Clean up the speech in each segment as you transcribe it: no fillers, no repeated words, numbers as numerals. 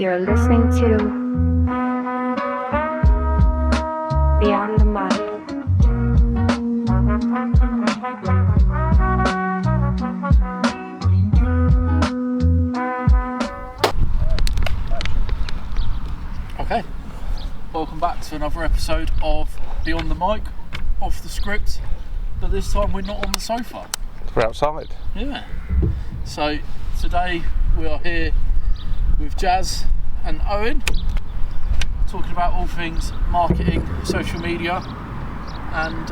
You're listening to Beyond the Mic. Okay, welcome back to another episode of Beyond the Mic, off the script, but this time we're not on the sofa. We're outside. Yeah. So today we are here with Jazz and Owen, talking about all things marketing, social media, and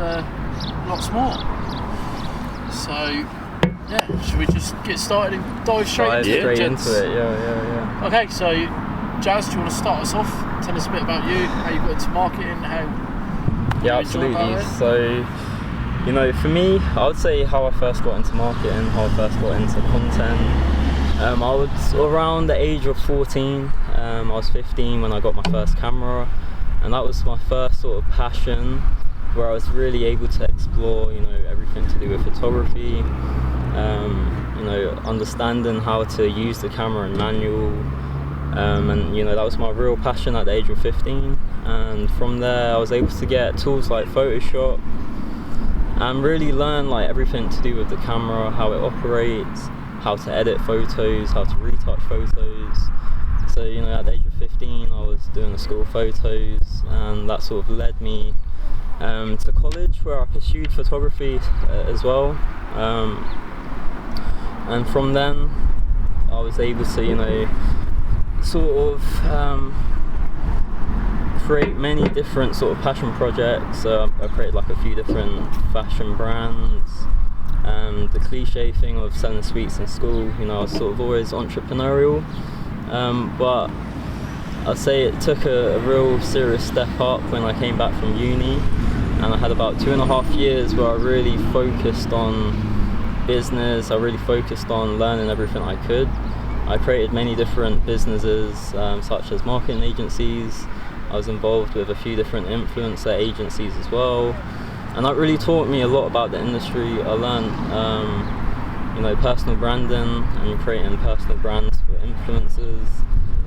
lots more. So yeah, should we just get started and dive straight into it? Yeah. Okay, so Jazz, do you want to start us off? Tell us a bit about you, how you got into marketing, Yeah, absolutely. So, you know, for me, I would say how I first got into marketing, how I first got into content. I was around the age of 14. I was 15 when I got my first camera, and that was my first sort of passion, where I was really able to explore, you know, everything to do with photography. You know, understanding how to use the camera and manual. And you know, that was my real passion at the age of 15, and from there I was able to get tools like Photoshop and really learn like everything to do with the camera, how it operates, how to edit photos, how to retouch photos. So you know, at the age of 15 I was doing the school photos, and that sort of led me to college, where I pursued photography as well, and from then I was able to, you know, sort of create many different sort of passion projects. So I created like a few different fashion brands. The cliche thing of selling sweets in school, you know, I was sort of always entrepreneurial, but I'd say it took a real serious step up when I came back from uni, and I had about 2.5 years where I really focused on business. I really focused on learning everything I could. I created many different businesses, such as marketing agencies. I was involved with a few different influencer agencies as well, and that really taught me a lot about the industry. I learned, you know, personal branding and creating personal brands for influencers,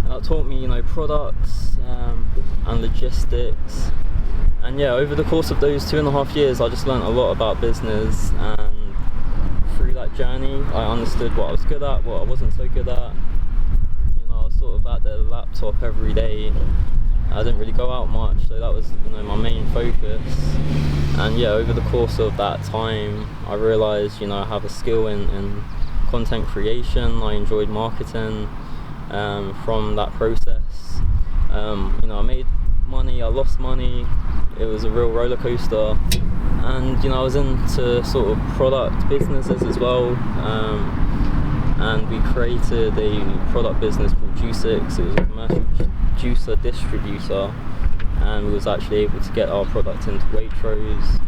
and that taught me, you know, products and logistics. And yeah, over the course of those 2.5 years, I just learned a lot about business, and through that journey I understood what I was good at, what I wasn't so good at. You know, I was sort of at the laptop every day. I didn't really go out much, so that was, you know, my main focus. And yeah, over the course of that time I realised, you know, I have a skill in content creation. I enjoyed marketing. From that process, you know, I made money, I lost money. It was a real roller coaster. And you know, I was into sort of product businesses as well, and we created a product business called Juicix. It was a commercial juicer distributor, and we was actually able to get our product into Waitrose.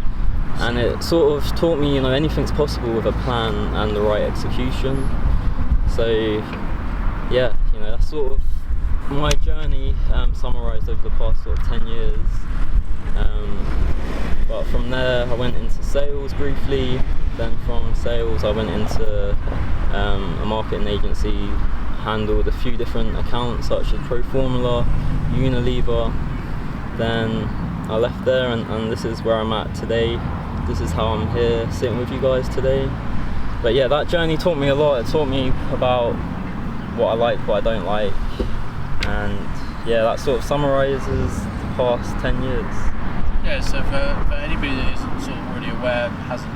And it sort of taught me, you know, anything's possible with a plan and the right execution. So yeah, you know, that's sort of my journey summarised over the past sort of 10 years. But from there I went into sales briefly, then from sales I went into a marketing agency, handled a few different accounts such as Pro Formula, Unilever. Then I left there, and this is where I'm at today. This is how I'm here sitting with you guys today. But yeah, that journey taught me a lot. It taught me about what I like, what I don't like, and yeah, that sort of summarises the past 10 years. Yeah, so for anybody that isn't sort of really aware, hasn't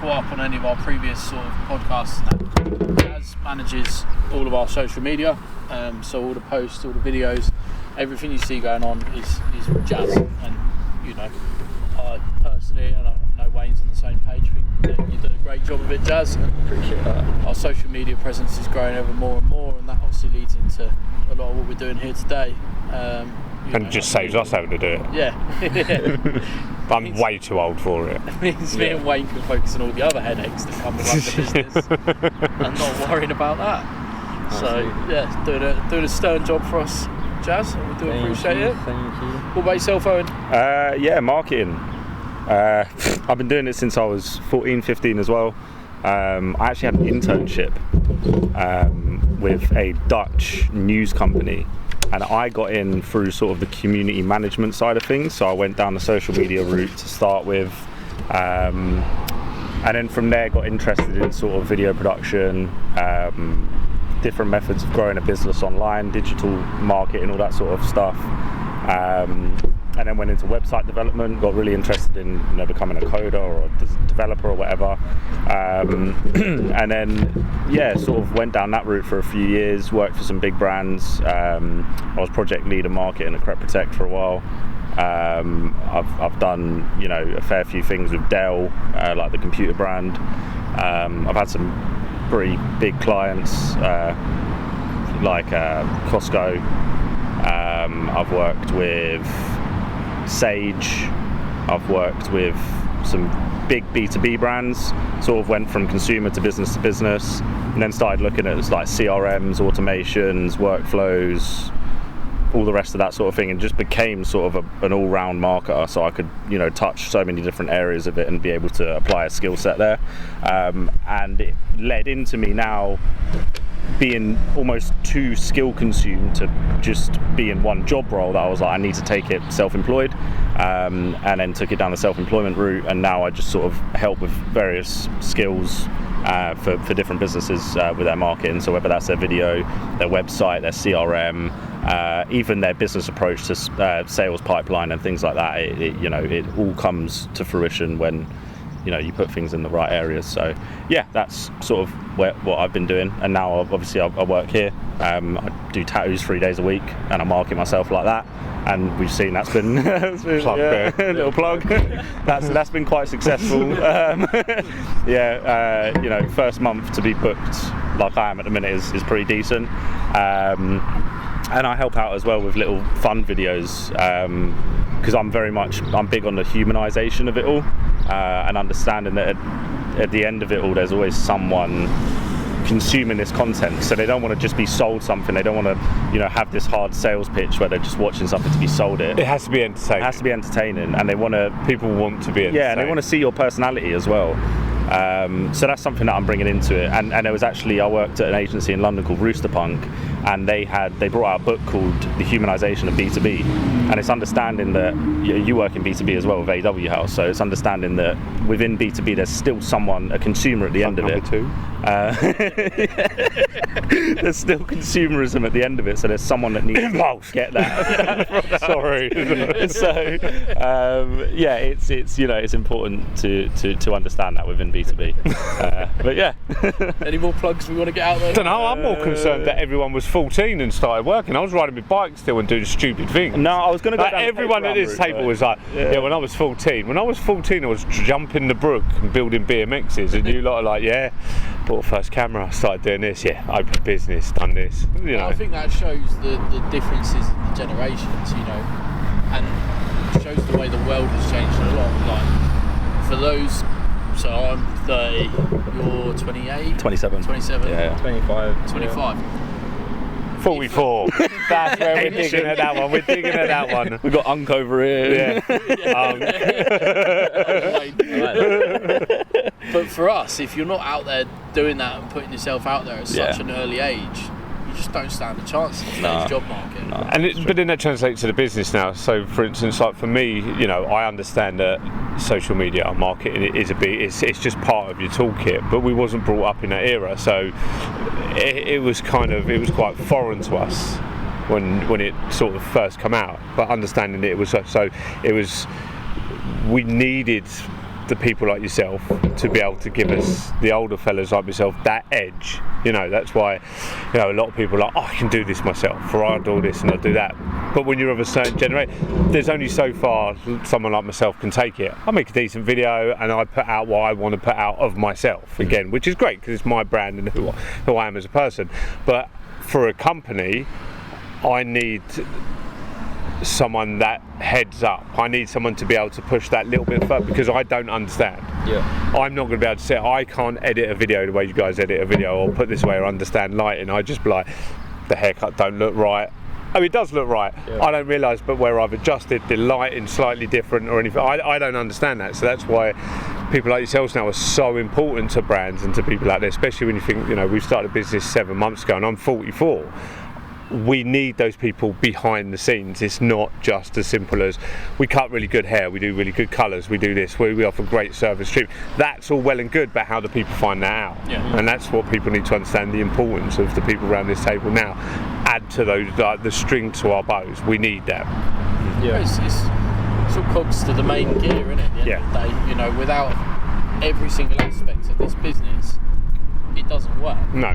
caught up on any of our previous sort of podcasts, Jazz manages all of our social media, so all the posts, all the videos, everything you see going on is Jazz. And you know, I personally, and I know Wayne's on the same page, think that you did a great job of it, Jazz. Appreciate that. Our social media presence is growing ever more and more, and that obviously leads into a lot of what we're doing here today. And it just saves us having to do it. Yeah. I'm way too old for it. It means me and Wayne can focus on all the other headaches that come with running the business and not worrying about that. Absolutely. So yeah, doing a stern job for us, Jazz, and we do appreciate it. Thank you. What about yourself, Owen? Yeah, marketing. I've been doing it since I was 14, 15 as well. I actually had an internship with a Dutch news company, and I got in through sort of the community management side of things. So I went down the social media route to start with, and then from there got interested in sort of video production, different methods of growing a business online, digital marketing, all that sort of stuff. And then went into website development, got really interested in becoming a coder or a developer or whatever. And then, sort of went down that route for a few years, worked for some big brands. I was project leader marketing at Crep Protect for a while. I've done, a fair few things with Dell, like the computer brand. I've had some pretty big clients, like Costco. I've worked with Sage. I've worked with some big B2B brands, sort of went from consumer to business, and then started looking at like CRMs, automations, workflows, all the rest of that sort of thing, and just became sort of an all-round marketer, so I could touch so many different areas of it and be able to apply a skill set there. And it led into me now being almost too skill consumed to just be in one job role, that I was like, I need to take it self-employed, and then took it down the self-employment route, and now I just sort of help with various skills for different businesses with their marketing. So whether that's their video, their website, their CRM, even their business approach to sales pipeline and things like that, it all comes to fruition when you put things in the right areas. So yeah, that's sort of what I've been doing. And now obviously I work here. I do tattoos 3 days a week, and I market myself like that. And we've seen that's been, a little plug. That's been quite successful. First month to be booked like I am at the minute is pretty decent. And I help out as well with little fun videos, because I'm big on the humanisation of it all, and understanding that at the end of it all there's always someone consuming this content, so they don't want to just be sold something. They don't want to have this hard sales pitch where they're just watching something to be sold it. It has to be entertaining. It has to be entertaining, and people want to be entertained. Yeah, and they want to see your personality as well. So that's something that I'm bringing into it. And there was actually, I worked at an agency in London called Rooster Punk, and they brought out a book called The Humanisation of B2B, and it's understanding that you work in B2B as well with AW House, so it's understanding that within B2B there's still a consumer at the end of it. There's still consumerism at the end of it, so there's someone that needs to get that. Sorry. So it's important to understand that within B2B. But yeah. Any more plugs we want to get out there? I don't know, I'm more concerned that everyone was 14 and started working. I was riding my bike still and doing stupid things. No, I was going to go like down everyone at this table was like, when I was 14. When I was 14, I was jumping the brook and building BMXs, and you lot are like, bought a first camera, started doing this, opened a business, done this, I think that shows the differences in the generations, and shows the way the world has changed a lot. Like, for those, so I'm 30, you're 28? 27. 27? Yeah. 25. 25. 44. That's where we're digging at that one. We're digging at that one. We've got Unk over here. But for us, if you're not out there doing that and putting yourself out there at such an early age, you just don't stand a chance in today's job market. But then that translates to the business now. So for instance, like for me, I understand that social media marketing it's just part of your toolkit, but we wasn't brought up in that era, so it was quite foreign to us when it sort of first come out. But understanding it was we needed the people like yourself to be able to give us, the older fellas like myself, that edge. That's why a lot of people are like, I can do this myself, or I'll do this and I'll do that. But when you're of a certain generation, there's only so far someone like myself can take it. I make a decent video and I put out what I want to put out of myself, again, which is great because it's my brand and who I am as a person. But for a company, I need someone that heads up. I need someone to be able to push that little bit further, because I don't understand. I'm not going to be able to say, I can't edit a video the way you guys edit a video, or put this way, or understand lighting. I just be like, the haircut don't look right. I mean, it does look right. I don't realise, but where I've adjusted the lighting slightly different or anything, I don't understand that. So that's why people like yourselves now are so important to brands and to people out there, especially when you think, we've started a business 7 months ago and I'm 44. We need those people behind the scenes. It's not just as simple as we cut really good hair, we do really good colours, we do this, we offer great service treatment. That's all well and good, but how do people find that out? And that's what people need to understand, the importance of the people around this table now. Add to those, the string to our bows. We need that. It's all cogs to the main gear, isn't it? At the end of the day, without every single aspect of this business, it doesn't work. No.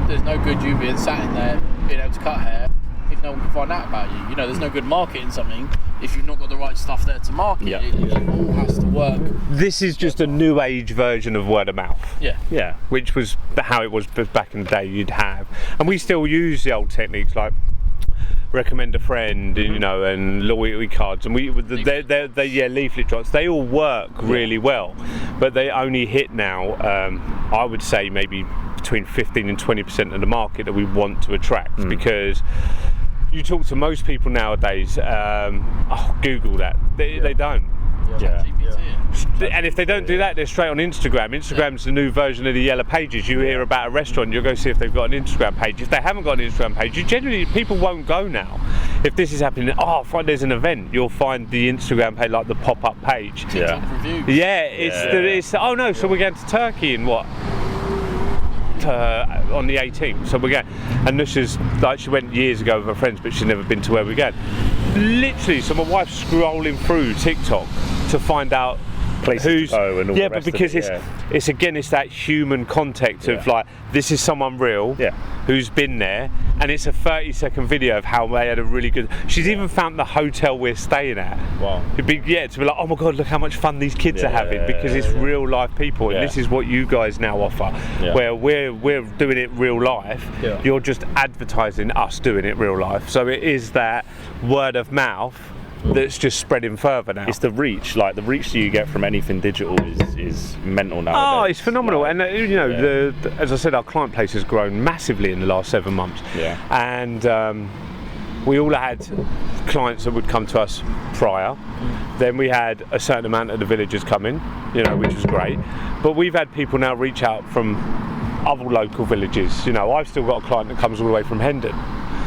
There's no good you being sat in there being able to cut hair if no one can find out about you. There's no good marketing something if you've not got the right stuff there to market. It all has to work. This is just a new age version of word of mouth. Yeah. Which was how it was back in the day. You'd have, and we still use the old techniques like recommend a friend, and loyalty cards, and they're leaflet drops. They all work really well, but they only hit now. I would say maybe between 15 and 20% of the market that we want to attract, because you talk to most people nowadays. Google that. They don't. And if they don't do that, they're straight on Instagram. Instagram's the new version of the Yellow Pages. You hear about a restaurant, you'll go see if they've got an Instagram page. If they haven't got an Instagram page, generally people won't go now. If this is happening, there's an event, you'll find the Instagram page, like the pop-up page. TikTok reviews. So we're going to Turkey in what? On the 18th, so we're going, and Nusha's like, she went years ago with her friends, but she's never been to where we're going. Literally, so my wife's scrolling through TikTok to find out places to go and all the rest but because of it, it's that human context of like, this is someone real who's been there, and it's a 30-second video of how they had a really good. She's even found the hotel we're staying at. Wow. To be like, oh my god, look how much fun these kids are having, because it's real life people, and this is what you guys now offer, where we're doing it real life. You're just advertising us doing it real life, so it is that word of mouth that's just spreading further now. It's the reach, like the reach that you get from anything digital is mental nowadays. Oh, it's phenomenal, and as I said, our client base has grown massively in the last 7 months. And we all had clients that would come to us prior. Then we had a certain amount of the villagers come in, which was great. But we've had people now reach out from other local villages. I've still got a client that comes all the way from Hendon.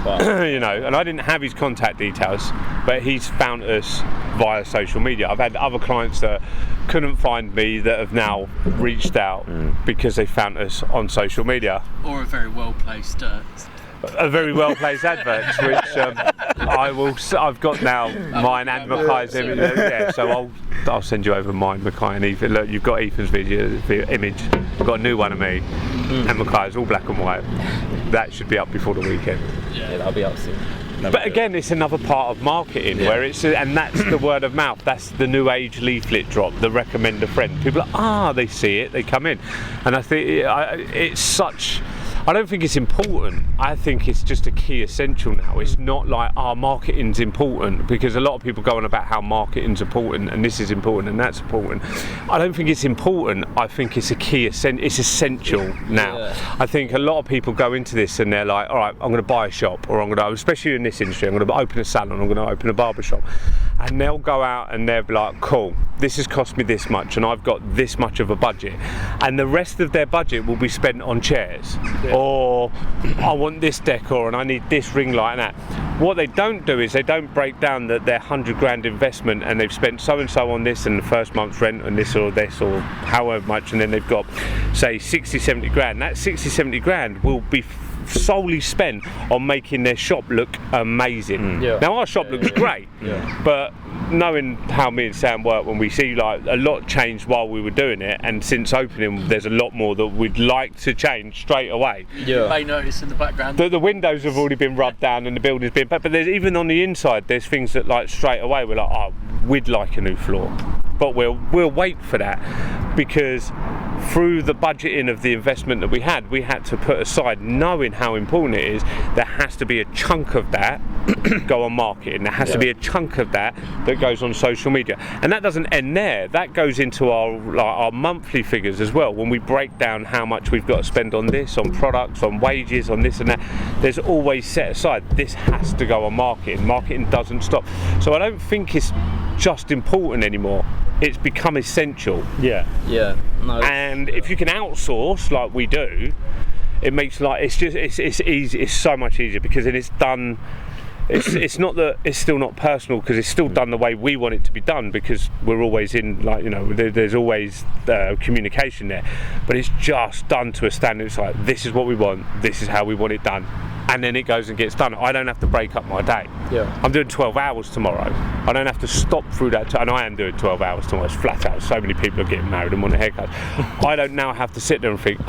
Wow. And I didn't have his contact details, but he's found us via social media. I've had other clients that couldn't find me that have now reached out because they found us on social media. Or a very well placed advert, which I've got now mine and Mackay's image. So I'll send you over mine, Mackay and Ethan. Look, you've got Ethan's image. I've got a new one of me, and Mackay's all black and white. That should be up before the weekend. Yeah, that'll be up soon. But again, it's another part of marketing where and that's the word of mouth. That's the new age leaflet drop, the recommend a friend. People are, they see it, they come in, and I think it's such. I don't think it's important. I think it's just a key essential now. It's not like marketing's important, because a lot of people go on about how marketing's important and this is important and that's important. I don't think it's important. I think it's a key it's essential now. I think a lot of people go into this and they're like, all right, I'm going to buy a shop, or especially in this industry, I'm going to open a salon, I'm going to open a barber shop, and they'll go out and they'll be like, cool, this has cost me this much and I've got this much of a budget, and the rest of their budget will be spent on chairs. Or I want this decor and I need this ring light and that. What they don't do is they don't break down that their 100 grand investment and they've spent so and so on this and the first month's rent and this or however much, and then they've got say 60-70 grand. That 60-70 grand will be solely spent on making their shop look amazing. Now our shop looks great, but knowing how me and Sam work, when we see like a lot changed while we were doing it, and since opening there's a lot more that we'd like to change straight away. You may notice in the background the windows have already been rubbed down and the building's been, but there's even on the inside there's things that like straight away we're like, we'd like a new floor, but we'll wait for that, because through the budgeting of the investment that we had to put aside, knowing how important it is, there has to be a chunk of that go on marketing, there has to be a chunk of that goes on social media, and that doesn't end there. That goes into our monthly figures as well. When we break down how much we've got to spend on this, on products, on wages, on this and that, there's always set aside, this has to go on marketing. Marketing doesn't stop. So I don't think it's just important anymore. It's become essential. Yeah. No, And if you can outsource like we do, it makes it's easy. It's so much easier because then it's done. It's not that it's still not personal because it's still done the way we want it to be done because we're always in there's always communication there, but it's just done to a standard. It's like, this is what we want, this is how we want it done, and then it goes and gets done. I don't have to break up my day. I'm doing 12 hours tomorrow. I don't have to stop through that and I am doing 12 hours tomorrow. It's flat out. So many people are getting married and want a haircut. I don't now have to sit there and think,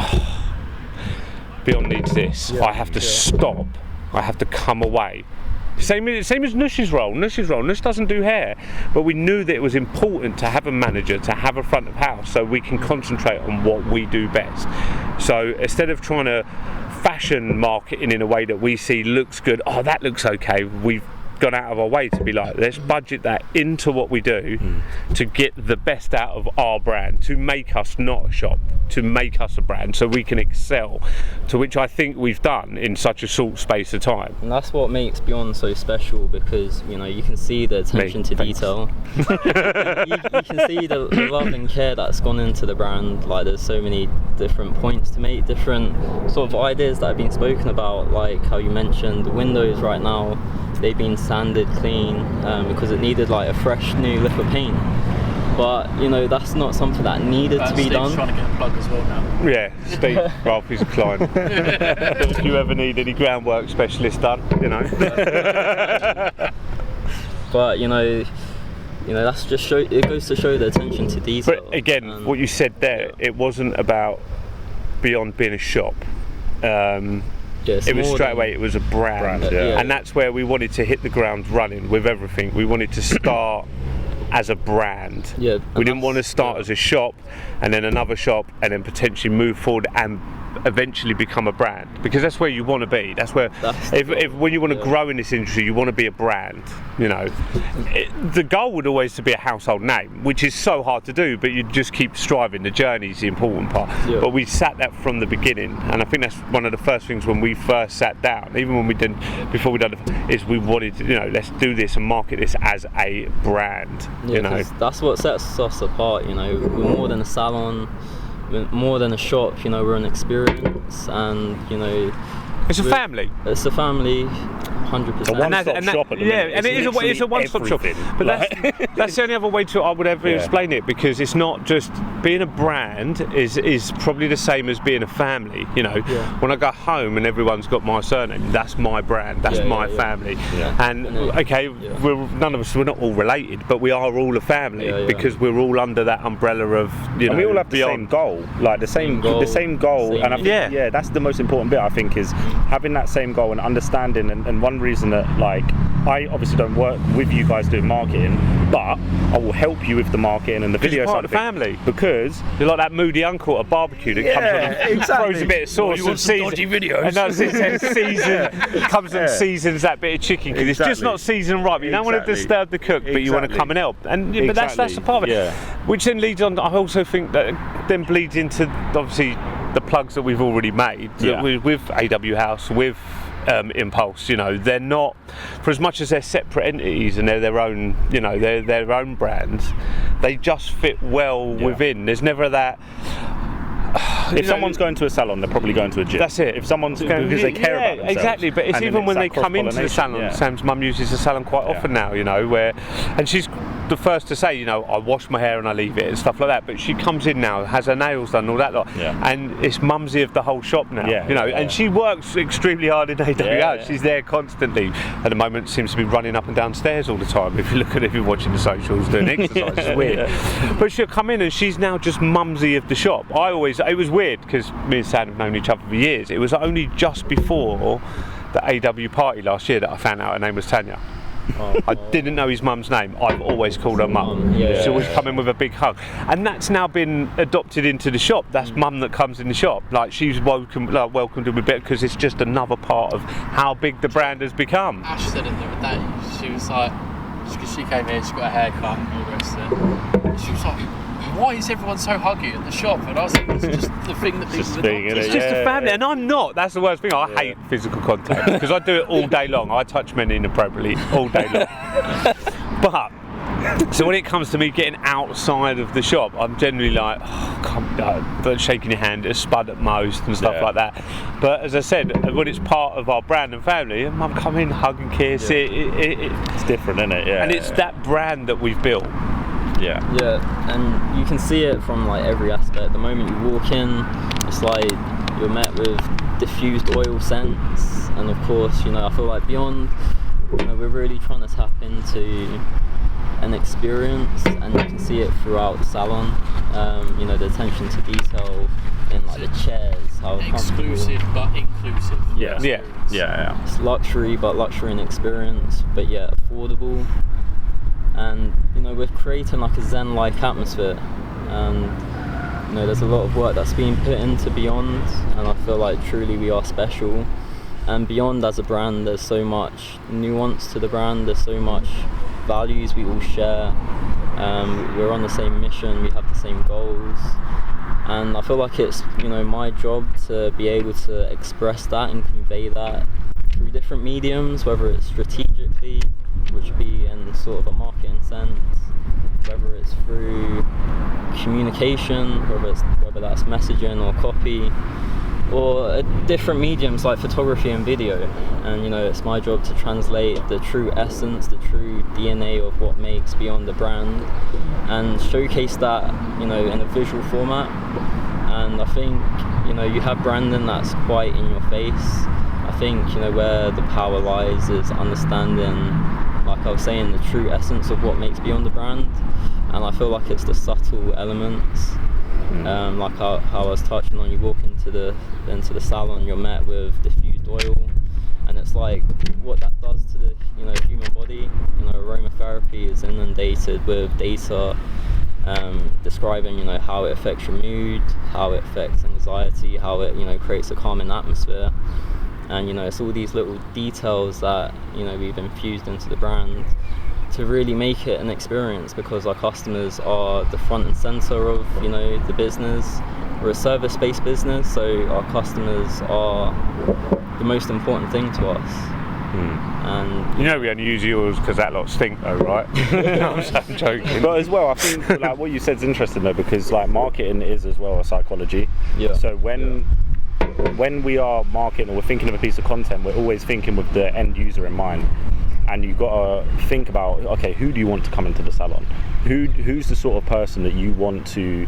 Beyond needs this. I have to stop. I have to come away. Same as Nush's role. Nush doesn't do hair, but we knew that it was important to have a manager, to have a front of house, so we can concentrate on what we do best. So instead of trying to fashion marketing in a way that we see looks good, that looks okay, we've gone out of our way to be like, let's budget that into what we do to get the best out of our brand, to make us not a shop, to make us a brand so we can excel, to which I think we've done in such a short space of time. And that's what makes Beyond so special, because you can see the attention to detail. you can see the love and care that's gone into the brand. Like, there's so many different points to make, different sort of ideas that have been spoken about, like how you mentioned the windows right now. They've been sanded clean because it needed like a fresh new lick of paint. But that's not something that needed to be Steve's done. Trying to get a plug as well now. Yeah, Steve, Ralphie's a client. If you ever need any groundwork specialist done, But that's just it goes to show the attention to detail. But again, what you said there, it wasn't about Beyond being a shop. It was straight away, it was a brand. And that's where we wanted to hit the ground running with everything. We wanted to start as a brand. We didn't want to start as a shop and then another shop and then potentially move forward and eventually become a brand, because that's where you want to be. That's where if when you want to grow in this industry, you want to be a brand. The goal would always to be a household name, which is so hard to do, but you just keep striving. The journey is the important part. But we sat that from the beginning, and I think that's one of the first things when we first sat down, even when we did before we done it, is we wanted to let's do this and market this as a brand. That's what sets us apart. We're more than a salon, we're more than a shop. We're an experience, and it's a family. It's a family, 100%. A one-stop shop at the minute. And it's a one-stop shop. But that's the only other way I would ever explain it, because it's not just being a brand is probably the same as being a family. When I go home and everyone's got my surname, that's my brand, that's my family. And none of us, we're not all related, but we are all a family because we're all under that umbrella of and we all have the same goal, like the same goal. And I think that's the most important bit, I think, is having that same goal and understanding. And one reason that, like, I obviously don't work with you guys doing marketing, but I will help you with the marketing and the video side of the family, because you're like that moody uncle at a barbecue that comes on and throws a bit of sauce and dodgy videos. And comes and seasons that bit of chicken because it's just not seasoned right. You don't want to disturb the cook, but you want to come and help. But that's the part of it. Which then leads on. I also think that then bleeds into obviously the plugs that we've already made with AW House, with Impulse. They're not, for as much as they're separate entities and they're their own, they're their own brands, they just fit well within. There's never that. If someone's going to a salon, they're probably going to a gym. That's it. If someone's going because they care about themselves. Exactly. But it's even when they come into the salon. Sam's mum uses the salon quite often now, and she's the first to say, I wash my hair and I leave it and stuff like that. But she comes in now, has her nails done, all that lot, and it's mumsy of the whole shop now. And she works extremely hard in AW. She's there constantly. At the moment, seems to be running up and down stairs all the time. If you look at it, if you're watching the socials, doing exercise, it's weird. But she'll come in and she's now just mumsy of the shop. It was weird because me and Sam have known each other for years. It was only just before the AW party last year that I found out her name was Tanya. I didn't know his mum's name. I've always called her mum. She always come in with a big hug, and that's now been adopted into the shop. That's mum that comes in the shop. Like, she's welcomed him a bit because it's just another part of how big the brand has become. Ash said it the other day. She was like, because she came here, she got a haircut and all the rest of it. She was like, why is everyone so huggy at the shop? And I was like, it's just the thing that people do. It's just a family, and I'm not. That's the worst thing. I hate physical contact because I do it all day long. I touch men inappropriately all day long. But So when it comes to me getting outside of the shop, I'm generally like, shaking your hand, a spud at most and stuff like that. But as I said, when it's part of our brand and family, Mum come in, hug and kiss. It's different, isn't it? Yeah. And it's that brand that we've built. Yeah, and you can see it from like every aspect. The moment you walk in, it's like you're met with diffused oil scents, and of course, I feel like beyond, we're really trying to tap into an experience, and you can see it throughout the salon. The attention to detail in like the chairs, how exclusive but inclusive. Yeah. It's luxury, but luxury and experience, but yet affordable. And we're creating like a zen-like atmosphere, and there's a lot of work that's being put into Beyond, and I feel like truly we are special. And Beyond as a brand, there's so much nuance to the brand, there's so much values we all share. We're on the same mission, we have the same goals, and I feel like it's my job to be able to express that and convey that through different mediums, whether it's strategically, which would be in sort of a marketing sense, whether it's through communication, whether that's messaging or copy, or different mediums like photography and video. And it's my job to translate the true essence, the true DNA of what makes Beyond the brand, and showcase that in a visual format. And I think you have branding that's quite in your face. I think where the power lies is understanding, like I was saying, the true essence of what makes Beyond the brand. And I feel like it's the subtle elements, like how I was touching on. You walk into the salon, you're met with diffused oil, and it's like what that does to the human body. Aromatherapy is inundated with data describing how it affects your mood, how it affects anxiety, how it creates a calming atmosphere. And it's all these little details that we've infused into the brand to really make it an experience, because our customers are the front and center of the business. We're a service-based business, so our customers are the most important thing to us. And we only use yours because that lot stink though, right? I'm joking. But as well, I think like what you said is interesting though, because like marketing is as well a psychology. Yeah. So when we are marketing or we're thinking of a piece of content, we're always thinking with the end user in mind. And you've got to think about, okay, who do you want to come into the salon? Who's the sort of person that you want to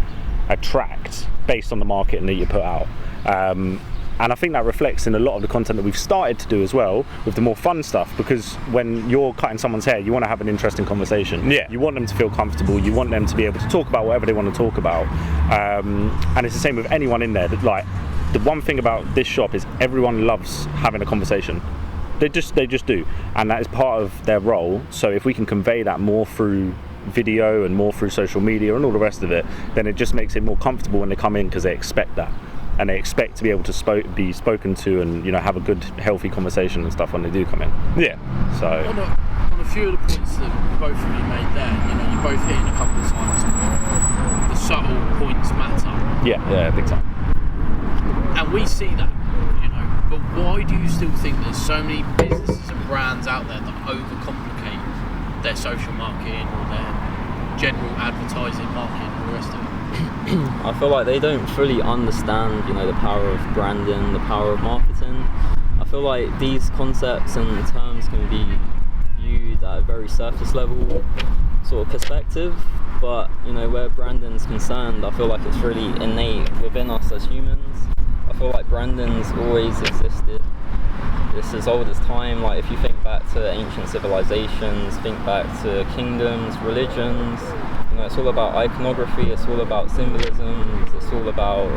attract based on the marketing that you put out? And I think that reflects in a lot of the content that we've started to do as well, with the more fun stuff, because when you're cutting someone's hair, you want to have an interesting conversation. Yeah. You want them to feel comfortable, you want them to be able to talk about whatever they want to talk about. And it's the same with anyone in there. Like, the one thing about this shop is everyone loves having a conversation. They just do, and that is part of their role. So if we can convey that more through video and more through social media and all the rest of it, then it just makes it more comfortable when they come in, because they expect that, and they expect to be able to be spoken to and have a good, healthy conversation and stuff when they do come in. Yeah. So on a few of the points that both of you made there, you both hit in a couple of times. The subtle points matter. Yeah, big time. And we see that. But why do you still think there's so many businesses and brands out there that overcomplicate their social marketing or their general advertising marketing and all the rest of it? I feel like they don't fully understand, the power of branding, the power of marketing. I feel like these concepts and terms can be viewed at a very surface level sort of perspective, but where branding's concerned, I feel like it's really innate within us as humans. I feel like branding's always existed. It's as old as time. Like if you think back to ancient civilizations, think back to kingdoms, religions, it's all about iconography, it's all about symbolism, it's all about,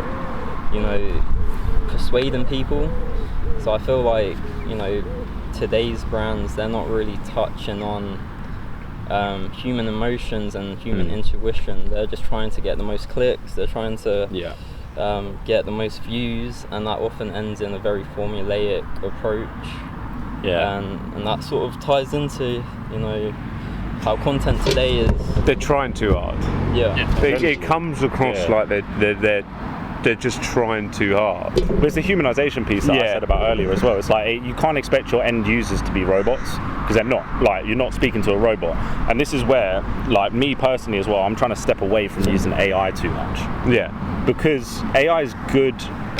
persuading people. So I feel like, today's brands, they're not really touching on human emotions and human intuition. They're just trying to get the most clicks, they're trying to get the most views, and that often ends in a very formulaic approach. And that sort of ties into how content today is. They're trying too hard. It comes across like they're just trying too hard. But it's the humanisation piece that I said about earlier as well. It's like you can't expect your end users to be robots. because they're not. Like, you're not speaking to a robot. And this is where, like, me personally as well, I'm trying to step away from using AI too much. Yeah. Because AI is good.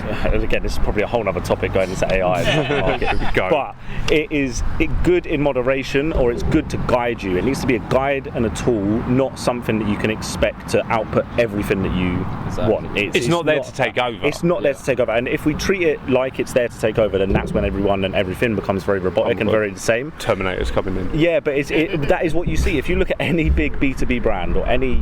Again, this is probably a whole other topic going into AI market. But it is good in moderation, or it's good to guide you. It needs to be a guide and a tool, not something that you can expect to output everything that you want. It's not there to take over. It's not there to take over. And if we treat it like it's there to take over, then that's when everyone and everything becomes very robotic and very the same. Terminator's coming in. Yeah, but that is what you see. If you look at any big B2B brand or any,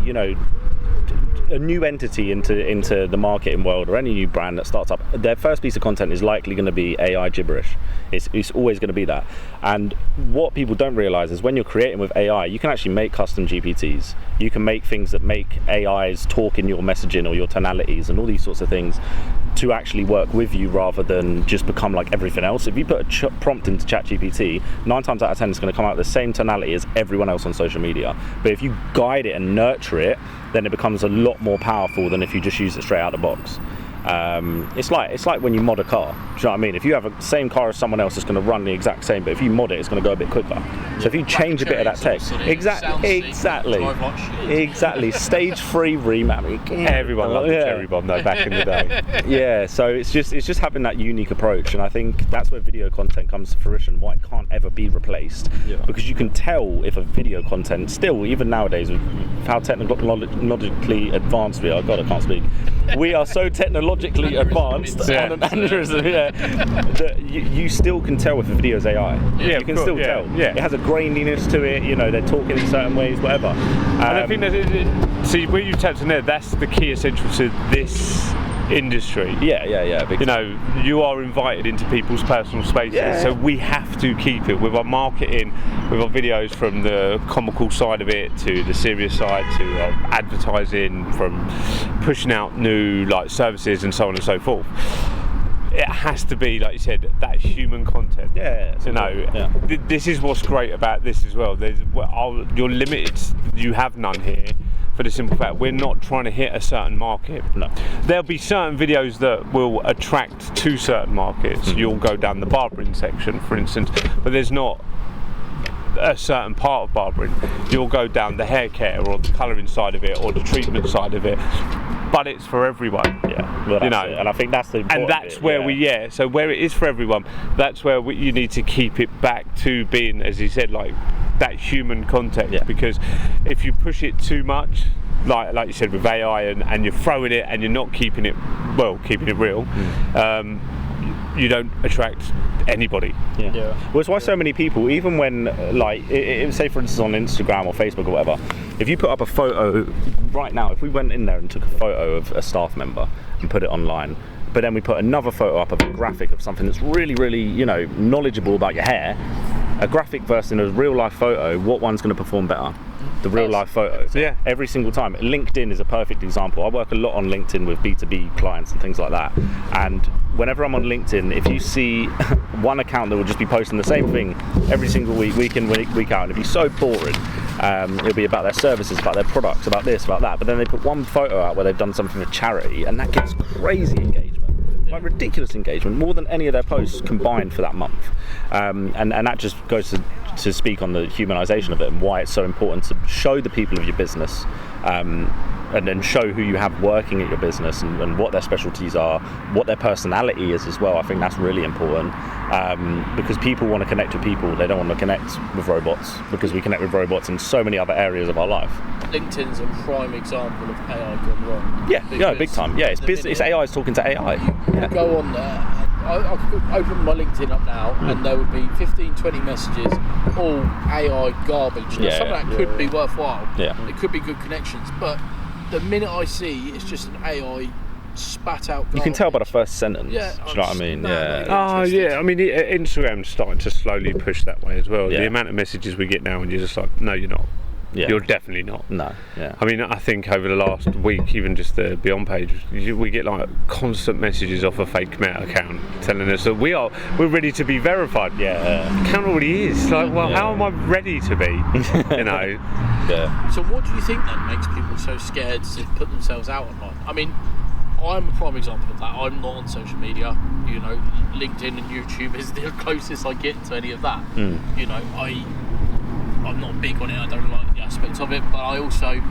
a new entity into the marketing world, or any new brand that starts up, their first piece of content is likely going to be AI gibberish. It's always going to be that. And what people don't realize is when you're creating with AI, you can actually make custom GPTs. You can make things that make AIs talk in your messaging or your tonalities and all these sorts of things to actually work with you, rather than just become like everything else. If you put a prompt into ChatGPT, 9 times out of 10 it's going to come out the same tonality as everyone else on social media. But if you guide it and nurture it, then it becomes a lot more powerful than if you just use it straight out of the box. It's like when you mod a car. Do you know what I mean? If you have the same car as someone else, it's going to run the exact same, but if you mod it, it's going to go a bit quicker. So if you change a bit of that text, exactly, stage 3 remap. Everyone loved the cherry bomb though back in the day. Yeah, so it's just having that unique approach, and I think that's where video content comes to fruition. Why it can't ever be replaced, because you can tell if a video content still, even nowadays, with how technologically advanced we are. God, I can't speak. We are so technologically advanced on an aneurysm, that you still can tell if a video's AI. Yeah, you can still tell. Yeah. It has a graininess to it. They're talking in certain ways, whatever. And I think that see where you tapped in there. That's the key essential to this industry. Yeah. You are invited into people's personal spaces, so we have to keep it with our marketing, with our videos, from the comical side of it to the serious side to advertising, from pushing out new services and so on and so forth. It has to be, like you said, that human content. This is what's great about this as well. You're limited. You have none here. For the simple fact, we're not trying to hit a certain market. No. There'll be certain videos that will attract to certain markets. You'll go down the barbering section, for instance, but there's not a certain part of barbering. You'll go down the hair care or the colouring side of it or the treatment side of it. But it's for everyone. Yeah, well, and I think that's the important and that's bit, where so where it is for everyone, that's where you need to keep it back to being, as you said, that human content, because if you push it too much, like you said with AI, and you're throwing it and you're not keeping it real, you don't attract anybody. Well, it's why so many people, even when say for instance on Instagram or Facebook or whatever, if you put up a photo right now, if we went in there and took a photo of a staff member and put it online, but then we put another photo up of a graphic of something that's really, really, knowledgeable about your hair, a graphic versus a real life photo, what one's going to perform better? The real life photo. Yeah. Every single time. LinkedIn is a perfect example. I work a lot on LinkedIn with B2B clients and things like that. And whenever I'm on LinkedIn, if you see one account that will just be posting the same thing every single week in, week out, and it'll be so boring. It'll be about their services, about their products, about this, about that. But then they put one photo out where they've done something for charity, and that gets crazy engagement. Ridiculous engagement, more than any of their posts combined for that month, and that just goes to speak on the humanization of it and why it's so important to show the people of your business, and then show who you have working at your business and what their specialties are, what their personality is as well. I think that's really important, because people want to connect with people. They don't want to connect with robots, because we connect with robots in so many other areas of our life. LinkedIn's a prime example of AI gone wrong. Yeah, big time. Yeah, it's AI is talking to AI. You go on there, and I could open my LinkedIn up now, and there would be 15-20 messages, all AI garbage. Now, some of that could be worthwhile. Yeah. It could be good connections, but the minute I see it's just an AI spat out garbage. You can tell by the first sentence. Yeah, do you know what I mean? I mean, Instagram's starting to slowly push that way as well. The amount of messages we get now, and you're just like, no, you're not. You're definitely not. No. Yeah. I mean, I think over the last week, even just the Beyond page, we get constant messages off a fake Meta account telling us that we're ready to be verified. Account already is. How am I ready to be? Yeah. So what do you think then makes people so scared to put themselves out online? I mean, I'm a prime example of that. I'm not on social media. You know, LinkedIn and YouTube is the closest I get to any of that. You know, I'm not big on it. I don't like the aspects of it, but I also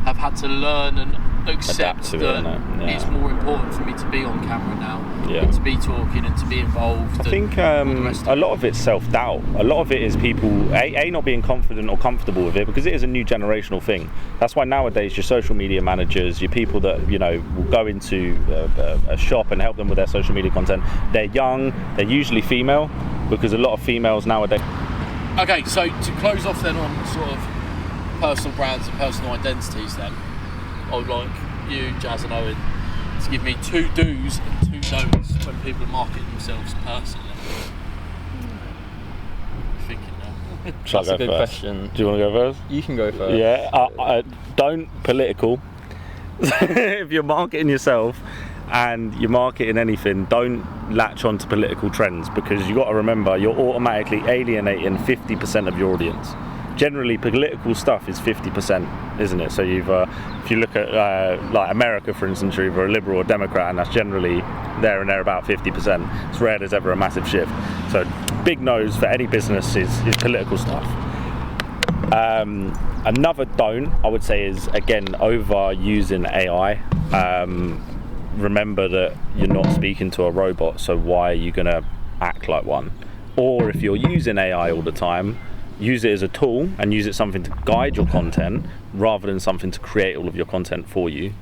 have had to learn and accept that it's more important for me to be on camera now, and to be talking and to be involved. I think a lot of it's self-doubt. A lot of it is people not being confident or comfortable with it, because it is a new generational thing. That's why nowadays your social media managers, your people that, you know, will go into a shop and help them with their social media content, they're young, they're usually female, because a lot of females nowadays. Okay, so to close off then on sort of personal brands and personal identities, then I would like you, Jazz and Owen, to give me 2 do's and 2 don'ts when people market themselves personally. I'm thinking now. That's a good question. Do you want to go first? You can go first. Yeah, don't political. If you're marketing yourself and you're marketing anything, don't latch on to political trends, because you got to remember you're automatically alienating 50% of your audience. Generally, political stuff is 50%, isn't it? So if you look at like America, for instance, you're either a liberal or Democrat, and that's generally there and there about 50%. It's rare there's ever a massive shift. So big no's for any business is political stuff. Another don't, I would say, is again overusing AI. Remember that you're not speaking to a robot, so why are you going to act like one? Or if you're using AI all the time, use it as a tool and use it something to guide your content rather than something to create all of your content for you.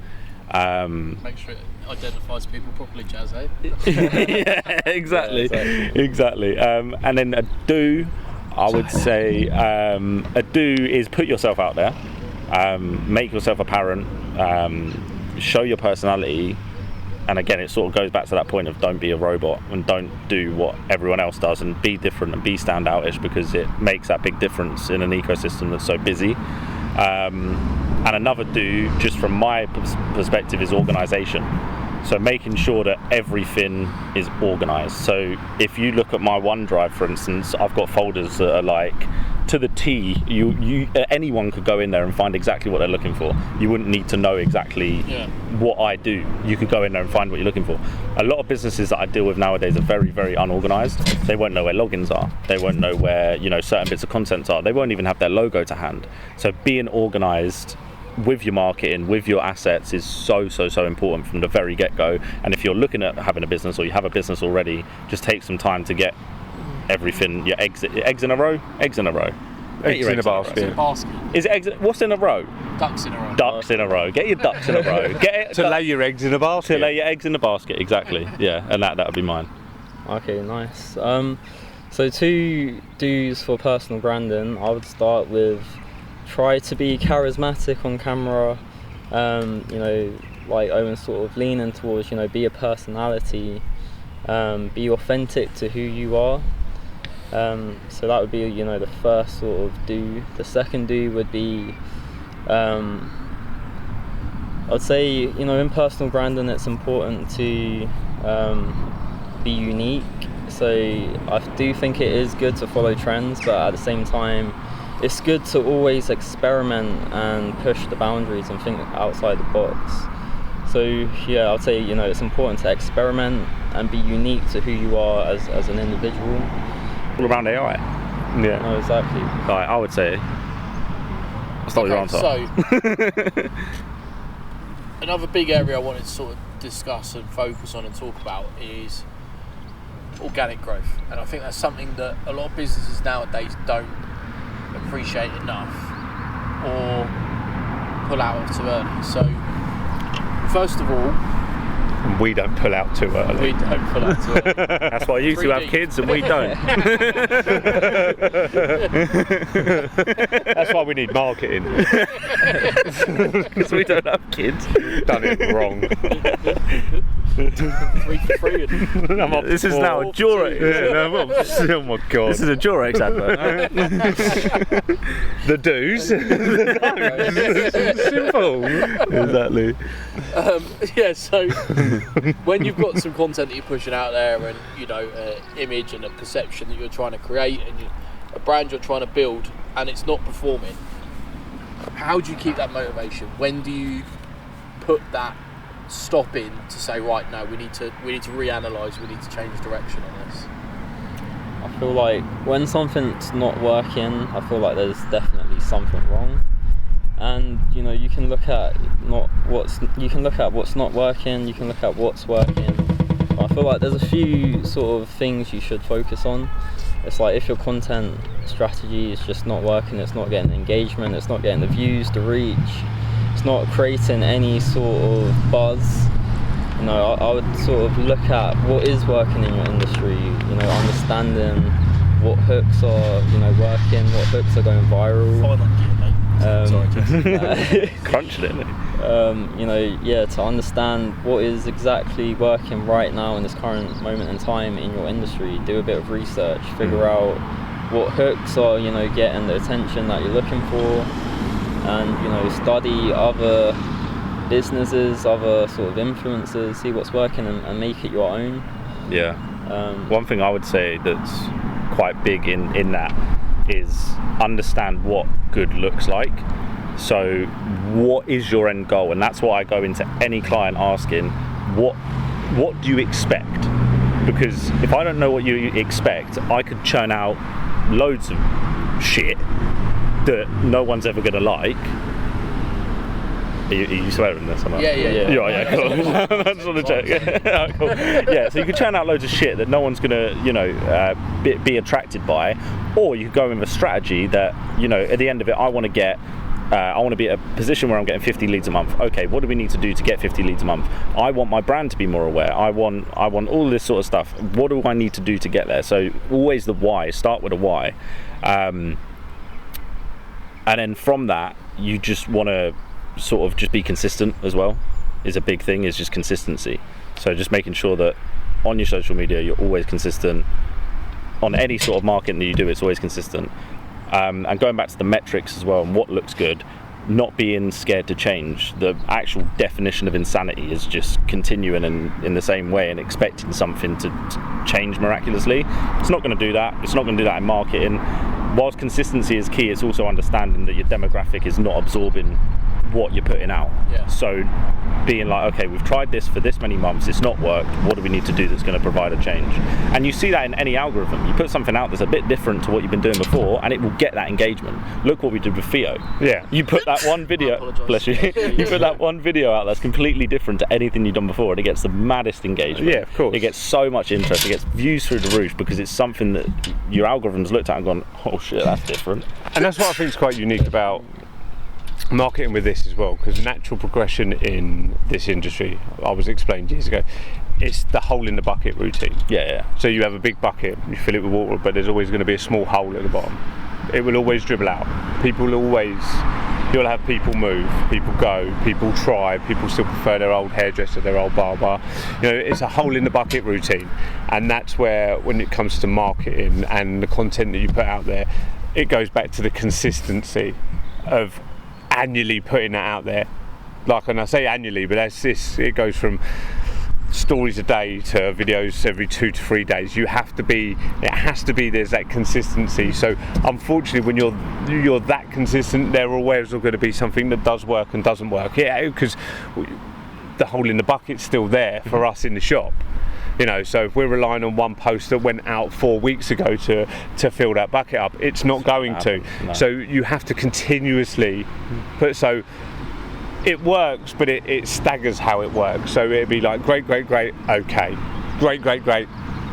Make sure it identifies people properly, Jazz, eh? Yeah, exactly. And then a do, I would say, a do is put yourself out there, make yourself apparent, show your personality. And again, it sort of goes back to that point of don't be a robot and don't do what everyone else does, and be different and be standoutish, because it makes that big difference in an ecosystem that's so busy. And another do, just from my perspective, is organisation. So making sure that everything is organised. So if you look at my OneDrive, for instance, I've got folders that are like to the T. Anyone could go in there and find exactly what they're looking for. You wouldn't need to know exactly what I do. You could go in there and find what you're looking for. A lot of businesses that I deal with nowadays are very, very unorganised. They won't know where logins are. They won't know where, you know, certain bits of content are. They won't even have their logo to hand. So being organised with your marketing, with your assets, is so important from the very get-go. And if you're looking at having a business, or you have a business already, just take some time to get everything, your eggs in a row. Eggs in a basket. Is it eggs? What's in a row? Ducks in a row. Ducks in a row. Get your ducks in a row. Get it to lay your eggs in a basket. To lay your eggs in a basket, exactly. Yeah, and that would be mine. Okay, nice. So 2 do's for personal branding. I would start with try to be charismatic on camera. You know, like Owen sort of leaning towards, you know, be a personality, be authentic to who you are. So that would be, you know, the first sort of do. The second do would be, I'd say, you know, in personal branding, it's important to be unique. So I do think it is good to follow trends, but at the same time, it's good to always experiment and push the boundaries and think outside the box. So yeah, I'd say, you know, it's important to experiment and be unique to who you are as an individual. All around AI. Yeah. No, exactly. Right, I would say. That's not your answer. So, another big area I wanted to sort of discuss and focus on and talk about is organic growth. And I think that's something that a lot of businesses nowadays don't appreciate enough or pull out of too early. So, first of all, we don't pull out too early. We don't pull out too early. That's why you two have kids and we don't. That's why we need marketing. Because we don't have kids. Done it wrong. 3 for 3. This is now a Durex. Yeah, oh my god. This is a Durex advert. The do's. Simple. Exactly. Yeah, so when you've got some content that you're pushing out there, and you know, image and a perception that you're trying to create, and a brand you're trying to build, and it's not performing, how do you keep that motivation? When do you put that stopping to say, right, no, we need to reanalyse, we need to change direction on this? I feel like when something's not working, I feel like there's definitely something wrong. And you can look at what's not working, you can look at what's working. I feel like there's a few sort of things you should focus on. It's like if your content strategy is just not working, it's not getting engagement, it's not getting the views, the reach, it's not creating any sort of buzz. I would sort of look at what is working in your industry, understanding what hooks are, working, what hooks are going viral. Crunching it. To understand what is exactly working right now in this current moment in time in your industry. Do a bit of research, figure out what hooks are, getting the attention that you're looking for, and study other businesses, other sort of influencers, see what's working and make it your own. Yeah. One thing I would say that's quite big in that is understand what good looks like. So what is your end goal? And that's why I go into any client asking, what do you expect? Because if I don't know what you expect, I could churn out loads of shit that no one's ever going to like. Are you swearing this or not? Yeah, cool. That's on the joke. Cool. Yeah, so you can churn out loads of shit that no one's gonna, be attracted by, or you could go with a strategy that, at the end of it, I want to be at a position where I'm getting 50 leads a month. Okay, what do we need to do to get 50 leads a month? I want my brand to be more aware. I want all this sort of stuff. What do I need to do to get there? So always the why. Start with a why, and then from that, you just want to sort of just be consistent as well. Is a big thing, is just consistency. So just making sure that on your social media you're always consistent. On any sort of marketing that you do, it's always consistent. And going back to the metrics as well and what looks good, not being scared to change. The actual definition of insanity is just continuing in the same way and expecting something to change miraculously. It's not going to do that. It's not going to do that in marketing. Whilst consistency is key, it's also understanding that your demographic is not absorbing what you're putting out. Yeah. So being like, okay, we've tried this for this many months, it's not worked, what do we need to do that's going to provide a change? And you see that in any algorithm. You put something out that's a bit different to what you've been doing before and it will get that engagement. Look what we did with Theo. Yeah. You put that one video, bless you, you put that one video out that's completely different to anything you've done before and it gets the maddest engagement. Yeah, of course. It gets so much interest, it gets views through the roof because it's something that your algorithm's looked at and gone, oh shit, that's different. And that's what I think is quite unique about marketing with this as well, because natural progression in this industry, I was explained years ago, it's the hole in the bucket routine. Yeah. So you have a big bucket, you fill it with water, but there's always going to be a small hole at the bottom. It will always dribble out. You'll have people move, people go, people try, people still prefer their old hairdresser, their old barber. It's a hole in the bucket routine, and that's where, when it comes to marketing and the content that you put out there, it goes back to the consistency of annually putting that out there. Like, and I say annually, but that's this. It goes from stories a day to videos every 2 to 3 days. It has to be. There's that consistency. So unfortunately, when you're that consistent, there always going to be something that does work and doesn't work. Yeah, because the hole in the bucket's still there for us in the shop. So if we're relying on one post that went out 4 weeks ago to fill that bucket up, it's not going to. No. So you have to continuously put. So it works, but it staggers how it works. So it'd be like great, okay, great,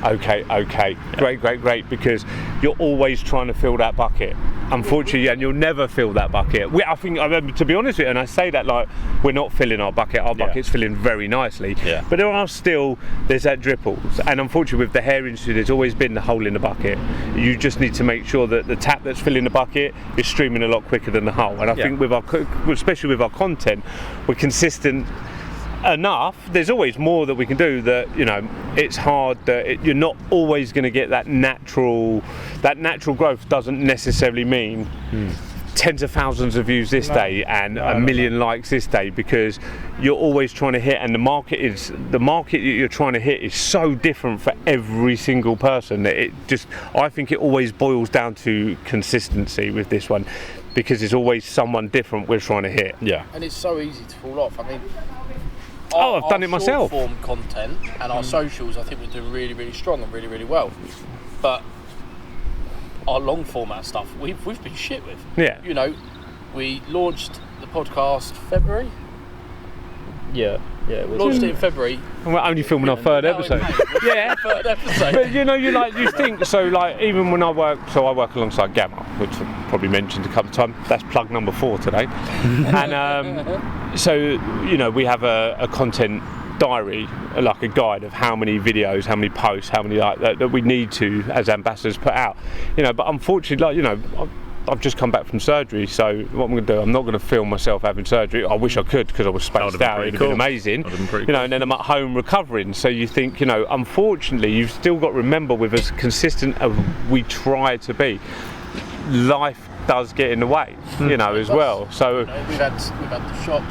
okay, great, because you're always trying to fill that bucket. Unfortunately, and you'll never fill that bucket. I think, to be honest with you, and I say that like we're not filling our bucket's filling very nicely. Yeah. But there's that dripples. And unfortunately, with the hair industry, there's always been the hole in the bucket. You just need to make sure that the tap that's filling the bucket is streaming a lot quicker than the hole. And I think especially with our content, we're consistent enough. There's always more that we can do. That it's hard that you're not always going to get that natural growth. Doesn't necessarily mean tens of thousands of views this day and a million likes this day, because you're always trying to hit, and the market that you're trying to hit is so different for every single person that I think it always boils down to consistency with this one, because there's always someone different we're trying to hit. Yeah. And it's so easy to fall off. I mean, I've done it myself. Short form content and our socials, I think we're doing really, really strong and really, really well. But our long format stuff, we've been shit with. Yeah. You know, we launched the podcast February. Yeah, it was. Launched it in February. And we're only filming our third episode. Yeah. Third episode. But you know, you think so. Like even when I work alongside Gamma, which I probably mentioned a couple of times. That's plug number 4 today. And so you know, we have a content diary, like a guide of how many videos, how many posts, how many like that we need to as ambassadors put out. You know, but unfortunately, like you know, I've just come back from surgery, so what I'm going to do, I'm not going to film myself having surgery. I wish I could because I was spaced out. It'd have been amazing. You know, and then I'm at home recovering. So you think, you know, unfortunately, you've still got to remember, with as consistent as we try to be, life does get in the way, you know, as well. So you know, we've had the shop,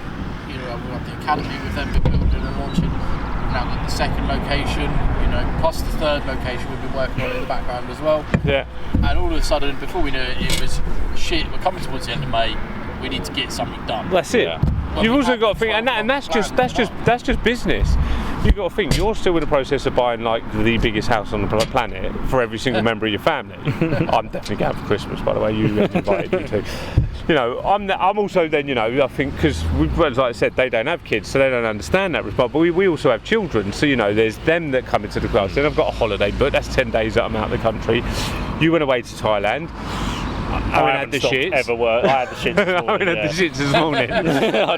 you know, we've had the academy with them, been building and launching. We've now got the second location, you know, plus the third location we've been working on in the background as well. Yeah. And all of a sudden, before we knew it, it was shit. We're coming towards the end of May. We need to get something done. That's it. Well, You've also got to think, and that's just business. You've got to think, you're still in the process of buying like the biggest house on the planet for every single member of your family. I'm definitely going for Christmas, by the way. You invited me to. You know, I'm also then, you know, I think because like I said, they don't have kids, so they don't understand that response. But we also have children, so you know, there's them that come into the class. Then I've got a holiday, but that's 10 days that I'm out of the country. You went away to Thailand. I had the shits. I had the shits this morning. I had the shits this morning. I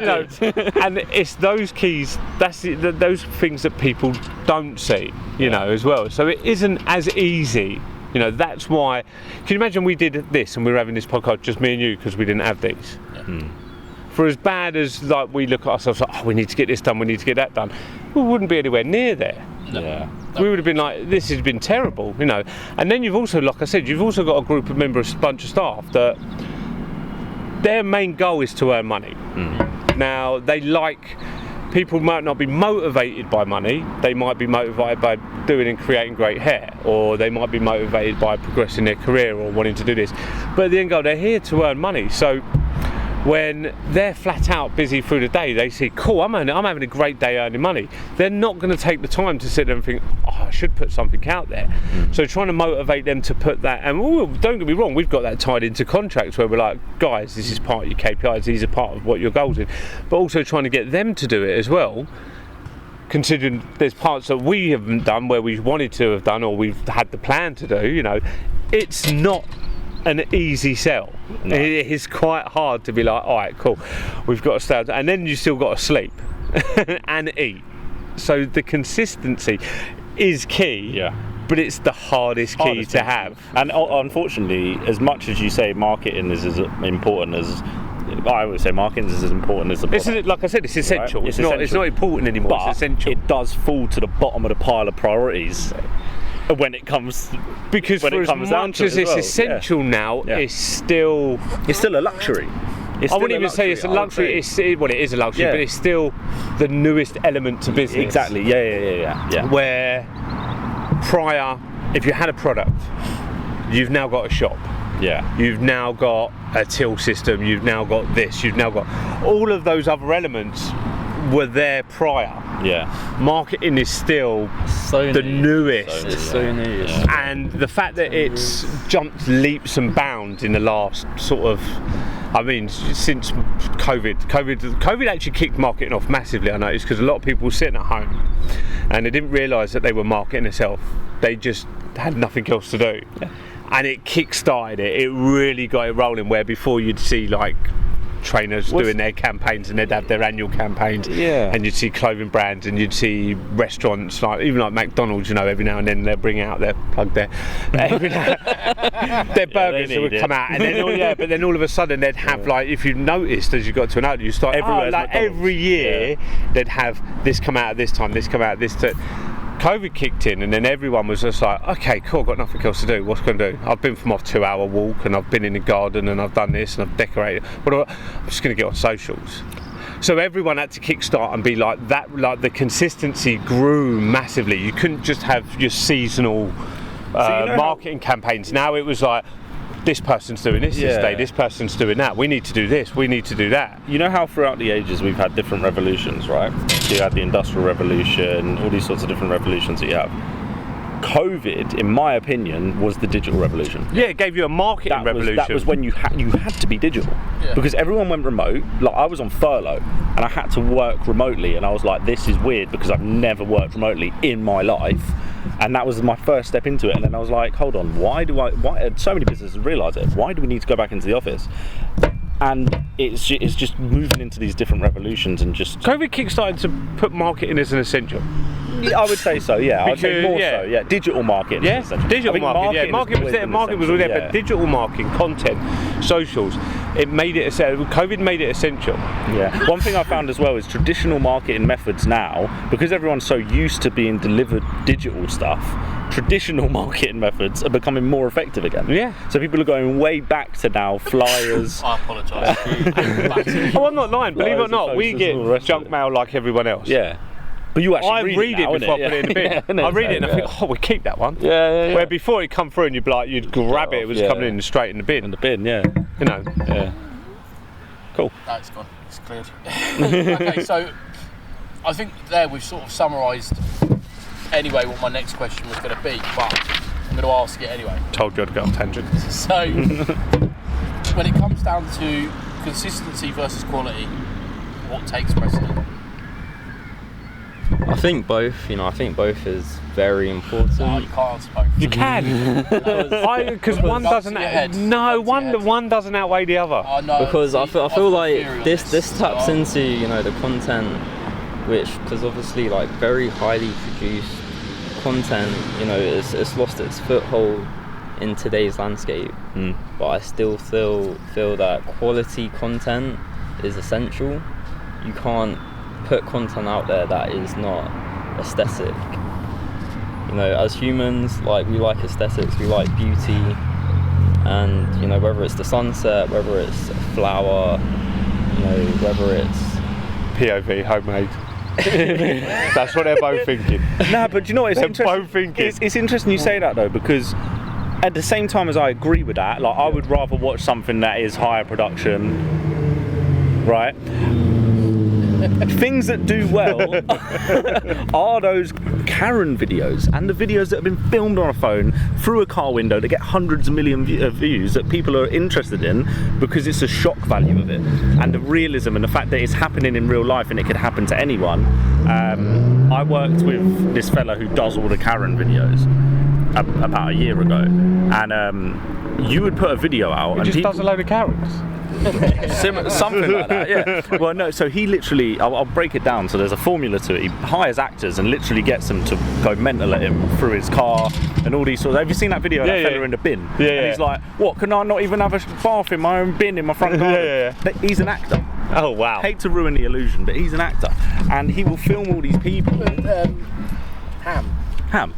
did. And it's those keys, those things that people don't see, you know, as well. So it isn't as easy. You know, that's why. Can you imagine we did this and we were having this podcast, just me and you, because we didn't have these? Yeah. For as bad as like we look at ourselves like, oh, we need to get this done, we need to get that done, we wouldn't be anywhere near there. No. Yeah. We would have been like, this has been terrible, you know. And then you've also, like I said, you've also got a group of members, a bunch of staff that their main goal is to earn money. Now, people might not be motivated by money, they might be motivated by doing and creating great hair, or they might be motivated by progressing their career or wanting to do this. But at the end goal, they're here to earn money. So when they're flat out busy through the day, they see, cool, I'm having a great day earning money. They're not going to take the time to sit there and think, oh, I should put something out there. So trying to motivate them to put that, and don't get me wrong, we've got that tied into contracts where we're like, guys, this is part of your KPIs, these are part of what your goals are. But also trying to get them to do it as well, considering there's parts that we haven't done where we wanted to have done or we've had the plan to do, you know, it's not an easy sell. No. It is quite hard to be like, all right, cool, we've got to stay, and then you still got to sleep and eat. So the consistency is key. Yeah. But it's the hardest key to have. And unfortunately, as much as you say marketing is as important as, I would say marketing is as important as the product. It's, like I said, it's essential. Right? It's not important anymore. But it's essential. It does fall to the bottom of the pile of priorities when it comes. Because for as much as it's essential now, it's still a luxury. I wouldn't even say it's a luxury. It is a luxury, but it's still the newest element to business. Exactly. Yeah. Where prior, if you had a product, you've now got a shop. Yeah. You've now got a till system. You've now got this. You've now got all of those other elements were there prior. Yeah. Marketing is still the newest. It's so new. And the fact that it's jumped leaps and bounds in the last sort of, I mean, since COVID actually kicked marketing off massively, I noticed, because a lot of people were sitting at home and they didn't realise that they were marketing themselves. They just had nothing else to do. Yeah. And it kick-started it. It really got it rolling, where before you'd see like trainers doing their campaigns and they'd have their annual campaigns, and you'd see clothing brands and you'd see restaurants, like even like McDonald's, you know, every now and then they'll bring out their burgers that would come out, and then but then all of a sudden they'd have like, if you noticed as you got to an outlet, you start every year they'd have this come out at this time, this come out at this time. COVID kicked in, and then everyone was just like, okay, cool, I've got nothing else to do, what's going to do? I've been from off 2-hour walk, and I've been in the garden, and I've done this, and I've decorated. I'm just going to get on socials. So everyone had to kickstart and be like that. Like the consistency grew massively. You couldn't just have your seasonal marketing campaigns. Now it was like, this person's doing this Yeah. day, this person's doing that. We need to do this. We need to do that. You know how throughout the ages we've had different revolutions, right? So you had the Industrial Revolution, all these sorts of different revolutions that you have. COVID, in my opinion, was the digital revolution. Yeah, it gave you a marketing revolution. That was when you had to be digital, because everyone went remote. Like, I was on furlough and I had to work remotely, and I was like, this is weird because I've never worked remotely in my life, and that was my first step into it. And then I was like, hold on, why so many businesses realise it, why do we need to go back into the office? And it's just moving into these different revolutions, and just COVID kickstarted to put marketing as an essential. I would say so, yeah. I would say more yeah. so, yeah. Digital marketing. Yeah, digital marketing. Yeah, marketing was there. Marketing was all there, but digital marketing, content, socials, it made it essential. COVID made it essential. Yeah. One thing I found as well is traditional marketing methods now, because everyone's so used to being delivered digital stuff, traditional marketing methods are becoming more effective again. Yeah. So people are going way back to now flyers. I apologise. Oh, I'm not lying. Believe it or Flyers not, and we posters and all the get rest of junk it. mail like everyone else. Yeah. But you actually I read it now, before I innit? put it in the bin. Yeah. I read it and I Yeah. think, oh, we keep that one. Yeah. Where before it come through and you'd grab it, it was Yeah. coming in straight in the bin. In the bin, yeah. You know. Yeah. Cool. No, it's gone. It's cleared. Okay, so I think there we've sort of summarised anyway what my next question was going to be, but I'm going to ask it anyway. Told you I'd go off tangent. So when it comes down to consistency versus quality, what takes precedent? I think both. I think both is very important. No, you can't answer both. You can. Because one Gun doesn't. to your head. No, Gun to your head. one doesn't outweigh the other. Oh, no, Because I see, feel I've got a like theory on this taps Oh. into the content, which, because obviously like very highly produced content, it's lost its foothold in today's landscape. But I still feel that quality content is essential. You can't put content out there that is not aesthetic. As humans, like, we like aesthetics, we like beauty, and whether it's the sunset, whether it's a flower, whether it's POV, homemade. That's what they're both thinking. No, but you know what? It's They're interesting. both thinking. It's interesting you say that though, because at the same time as I agree with that, like, I would rather watch something that is higher production, right? Things that do well are those Karen videos and the videos that have been filmed on a phone through a car window that get hundreds of million views that people are interested in because it's the shock value of it and the realism and the fact that it's happening in real life and it could happen to anyone. I worked with this fella who does all the Karen videos about a year ago, and you would put a video out It and just people, does a load of carrots. something like that, yeah. Well, no, so he literally, I'll break it down. So there's a formula to it. He hires actors and literally gets them to go mental at him through his car and all these sorts. Have you seen that video of that fella in the bin? Yeah, and he's like, what, can I not even have a bath in my own bin in my front garden? But he's an actor. Oh, wow. Hate to ruin the illusion, but he's an actor. And he will film all these people. Ham.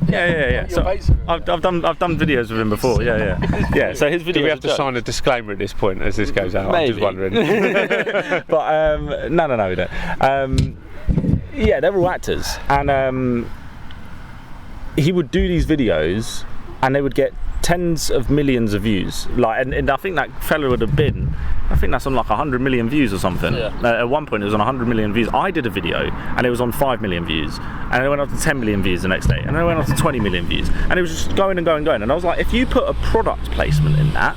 Yeah. Your So mates are- I've done videos with him before. Yeah. So his videos. Do we have are to jokes. sign a disclaimer at this point as this goes out? I'm just Maybe. wondering. But no, we don't. Yeah, they're all actors, and he would do these videos, and they would get tens of millions of views. Like, and I think that fella would have been, I think that's on like 100 million views or something. Yeah. At one point, it was on 100 million views. I did a video, and it was on 5 million views, and it went up to 10 million views the next day, and then it went up to 20 million views, and it was just going and going and going. And I was like, if you put a product placement in that,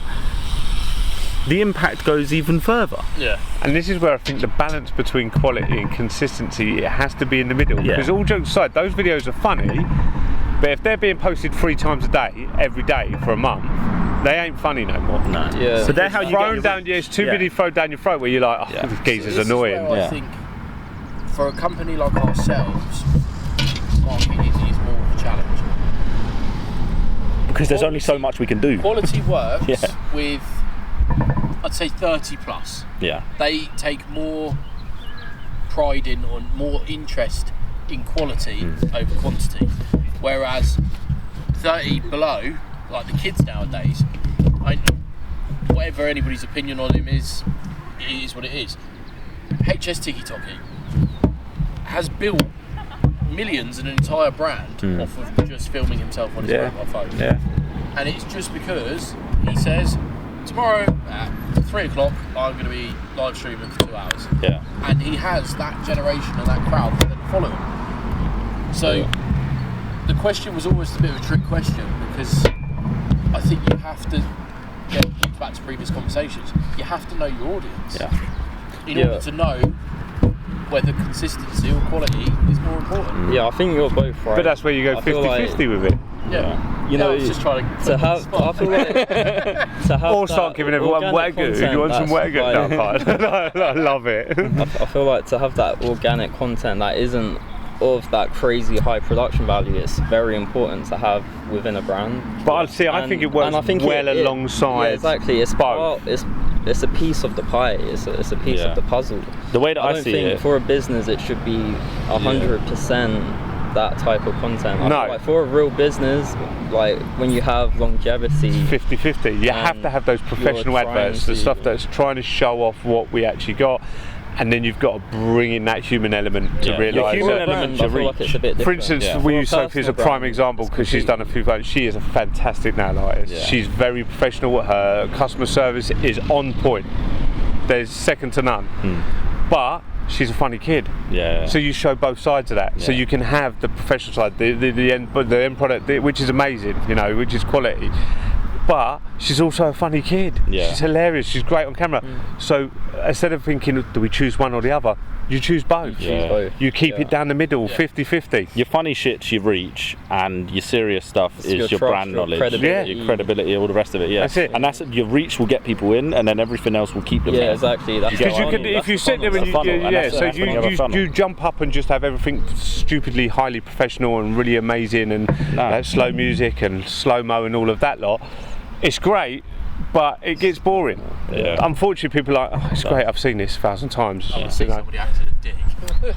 the impact goes even further. Yeah. And this is where I think the balance between quality and consistency, it has to be in the middle. Yeah. Because all jokes aside, those videos are funny, but if they're being posted 3 times a day, every day for a month, they ain't funny no more. No. Yeah. So they're how you get Thrown your down, it's too Yeah. many thrown down your throat where you're like, oh, Yeah. this geezer's This is annoying. where Yeah. I think for a company like ourselves, marketing is more of a challenge. because there's only so much we can do. Quality works Yeah. with, I'd say 30 plus. Yeah. They take more pride in or more interest in quality over quantity. Whereas 30 below, like the kids nowadays, whatever anybody's opinion on him is, it is what it is. HS Tiki Toki has built millions and an entire brand off of just filming himself on his mobile phone. Yeah. And it's just because he says, tomorrow at 3 o'clock, I'm going to be live streaming for 2 hours. Yeah. And he has that generation and that crowd that follow him. So the question was always a bit of a trick question, because I think you have to get back to previous conversations. You have to know your audience in order to know whether consistency or quality is more important. Yeah, I think you're both right. But that's where you go 50-50 with it. Yeah. You know, I was just trying to have. I feel like to have Or start giving everyone Wagyu. You want some Wagyu? No, I love it. I feel like to have that organic content that isn't of that crazy high production value, it's very important to have within a brand. But I think it works well alongside. Yeah, exactly. It's both. It's a piece of the pie. It's a piece of the puzzle. The way that I don't see think it, for a business it should be 100% that type of content. I feel like for a real business, like when you have longevity, 50-50. You have to have those professional adverts, the stuff that's trying to show off what we actually got. And then you've got to bring in that human element to realise. The human element to reach. Like it's a bit For instance, we use Sophie as a prime example because she's done a few things. She is a fantastic nail artist. Yeah. She's very professional. Her customer service is on point. There's second to none. But she's a funny kid. Yeah. So you show both sides of that. So you can have the professional side, the end product, which is amazing, which is quality. But she's also a funny kid. Yeah. She's hilarious. She's great on camera. So instead of thinking, do we choose one or the other? You choose both. Yeah. You keep it down the middle, 50-50. Your funny shit's your reach, and your serious stuff is your trust, brand your knowledge, credibility. your credibility, all the rest of it. Yeah, That's it. And that's your reach will get people in, and then everything else will keep them. Yeah, in. exactly. That's Because what I mean. if you sit there and you jump up and just have everything stupidly highly professional and really amazing and slow music and slow-mo and all of that lot, it's great, but it gets boring. Yeah. Unfortunately, people are like, oh, it's great, I've seen this 1,000 times. I want to see somebody act as a dick.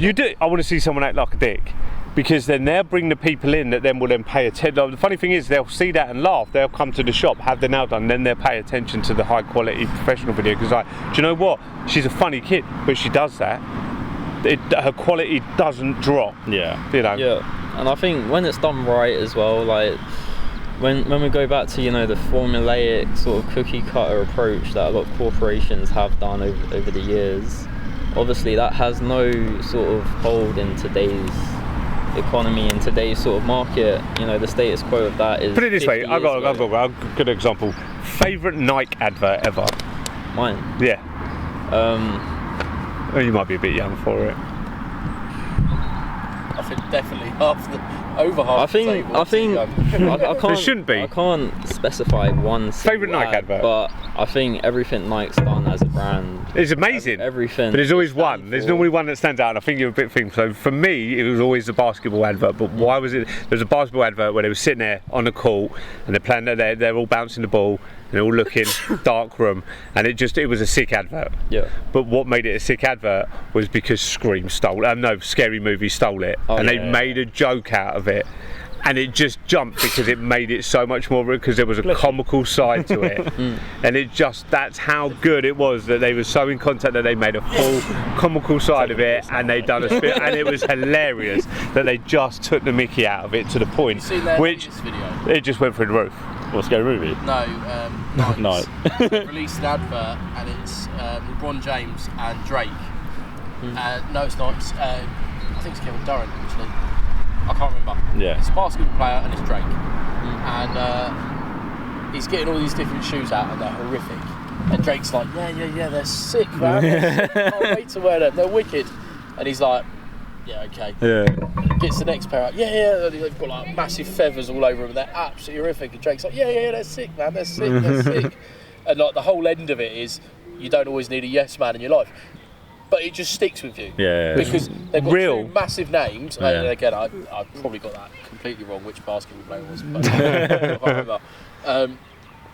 You do. I want to see someone act like a dick, because then they'll bring the people in that then will then pay attention. The funny thing is, they'll see that and laugh. They'll come to the shop, have their nail done, then they'll pay attention to the high quality professional video, because like, do you know what? She's a funny kid, but she does that. Her quality doesn't drop. Yeah. Yeah, and I think when it's done right as well, like when we go back to the formulaic sort of cookie cutter approach that a lot of corporations have done over the years, obviously that has no sort of hold in today's economy, in today's sort of market. The status quo of that is. Put it this way, I've got ago. a good example. Favourite Nike advert ever? Mine. Yeah. Oh, you might be a bit young for it. I think definitely over half. I can't. There shouldn't be. I can't specify one Favourite Nike advert, but I think everything Nike's done as a brand. It's amazing. Everything. But there's always one. There's normally one that stands out, and I think you're a bit thin. So for me, it was always the basketball advert. But why was it? There was a basketball advert where they were sitting there on the court and they're playing. They're all bouncing the ball. And they're all looking, dark room, and it was a sick advert. Yeah. But what made it a sick advert was because Scary Movie stole it, and they made a joke out of it, and it just jumped because it made it so much more, because there was a comical side to it, and that's how good it was, that they were so in contact that they made a full comical side of it, and they done a spit, and it was hilarious that they just took the mickey out of it to the point, which video? It just went through the roof. What, Scary Movie? No, Night. They released an advert, and it's LeBron James and Drake. No, it's not. I think it's Kevin Durant, actually. I can't remember. Yeah. It's a basketball player, and it's Drake. And he's getting all these different shoes out, and they're horrific. And Drake's like, yeah, they're sick, man. They're sick. I can't wait to wear them. They're wicked. And he's like, yeah, okay. Yeah. Gets the next pair out. Yeah. They've got like massive feathers all over them. They're absolutely horrific. And Drake's like, yeah, they're sick, man. They're sick. And like the whole end of it is, you don't always need a yes man in your life, but it just sticks with you. Yeah. Because they've got Real. two massive names. Yeah. And again, I probably got that completely wrong, which basketball player it was. But I can't remember.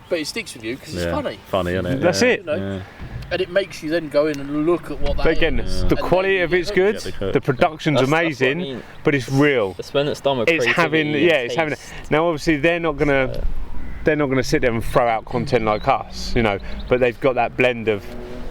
But it sticks with you because it's funny. Funny, isn't it? That's it. And it makes you then go in and look at what that But again, is. the quality of it's good. The production's That's what I amazing, mean. but it's real. It's when it's done with It's having, creativity and it's having. taste. Now, obviously, they're not gonna sit there and throw out content like us, But they've got that blend of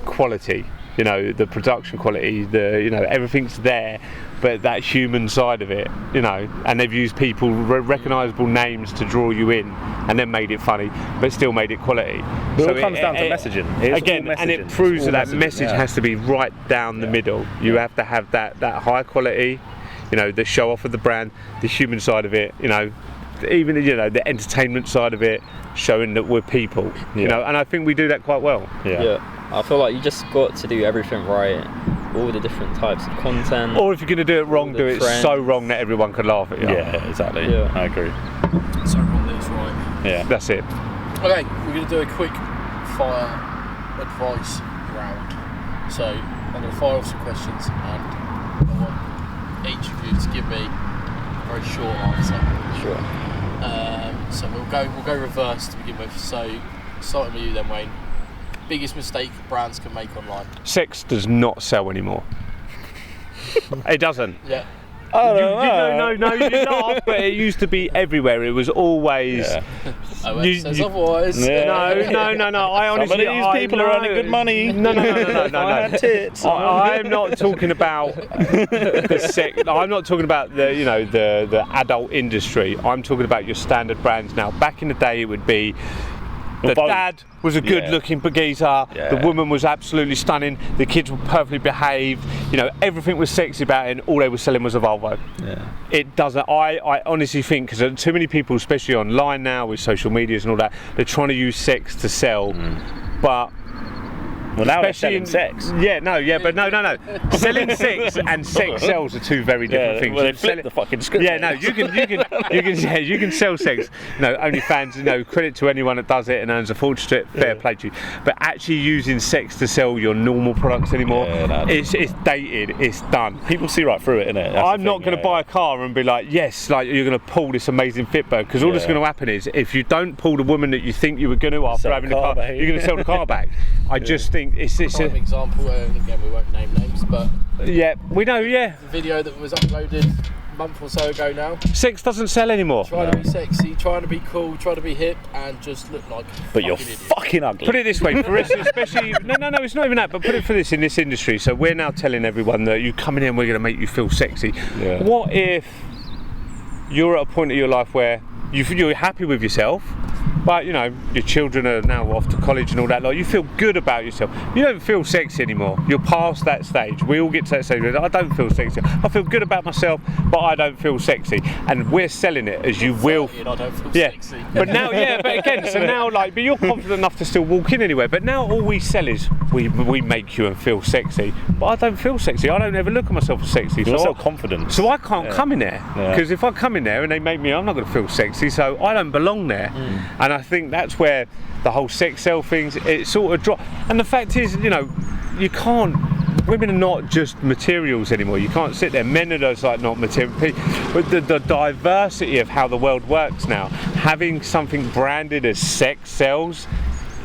quality, the production quality, everything's there. but that human side of it, you know, and they've used people recognisable names to draw you in, and then made it funny, but still made it quality. But it all comes down to messaging. It's Again, all and it messaging. proves It's all that messaging, message yeah. has to be right down the middle. You have to have that high quality, you know, the show off of the brand, the human side of it, you know, even, you know, the entertainment side of it, showing that we're people, you know, and I think we do that quite well. Yeah. I feel like you just got to do everything right, all the different types of content. Or if you're going to do it wrong, the do it trends. so wrong that everyone could laugh at you. Yeah, exactly. Yeah. I agree. So wrong that it's right. Yeah. That's it. Okay, we're going to do a quick fire advice round. So I'm going to fire off some questions, and I want each of you to give me a very short answer. Sure. So we'll go reverse to begin with. So starting with you then, Wayne. Biggest mistake brands can make online? Sex does not sell anymore. It doesn't. Yeah. No, you laugh, but it used to be everywhere. It was always. Oh, it says otherwise. Yeah. No. I honestly, Some of these people are earning good money. No. I had tits. I'm not talking about the sex. I'm not talking about the, you know, the adult industry. I'm talking about your standard brands now. Back in the day, it would be. The dad was a good-looking geezer. Yeah. The woman was absolutely stunning. The kids were perfectly behaved. You know, everything was sexy about it, and all they were selling was a Volvo. Yeah. It doesn't. I honestly think, because too many people, especially online now with social medias and all that, they're trying to use sex to sell. But Well, now they're especially selling sex. but no. Selling sex and sex sells are two very different things. Well, they You can sell flip the fucking script. Yeah, no, you can sell sex. No, OnlyFans, you know, credit to anyone that does it and earns a fortune to it, fair play to you. But actually using sex to sell your normal products anymore, it's dated, it's done. People see right through it, innit? I'm not going to buy a car and be like, yes, like you're going to pull this amazing Fitbird, because all that's going to happen is, if you don't pull the woman that you think you were going to after Sell having the the car car, back. you're going to sell the car back. I just think it's Prime example, again we won't name names, but we know, the video that was uploaded a month or so ago now, sex doesn't sell anymore. trying to be sexy, trying to be cool, trying to be hip, and just look like But you're idiot. fucking ugly. Put it this way, for us, especially no, it's not even that. But put it for this in this industry. So we're now telling everyone that you coming in, we're going to make you feel sexy. Yeah. What if you're at a point of your life where you're happy with yourself, but you know your children are now off to college and all that. Like, you feel good about yourself. You don't feel sexy anymore. You're past that stage. We all get to that stage where I don't feel sexy. I feel good about myself, but I don't feel sexy. And we're selling it as you will. I don't feel sexy. But now, but again, so now, like, but you're confident enough to still walk in anywhere. But now all we sell is we make you and feel sexy. But I don't feel sexy. I don't ever look at myself as sexy. You're So so confident. I can't come in there, because if I come in there and they make me, I'm not going to feel sexy. So I don't belong there. And I think that's where the whole sex sell things, it sort of drop. And the fact is, you know, you can't. Women are not just materials anymore. You can't sit there. Men are just like not material. But the diversity of how the world works now, having something branded as sex sells,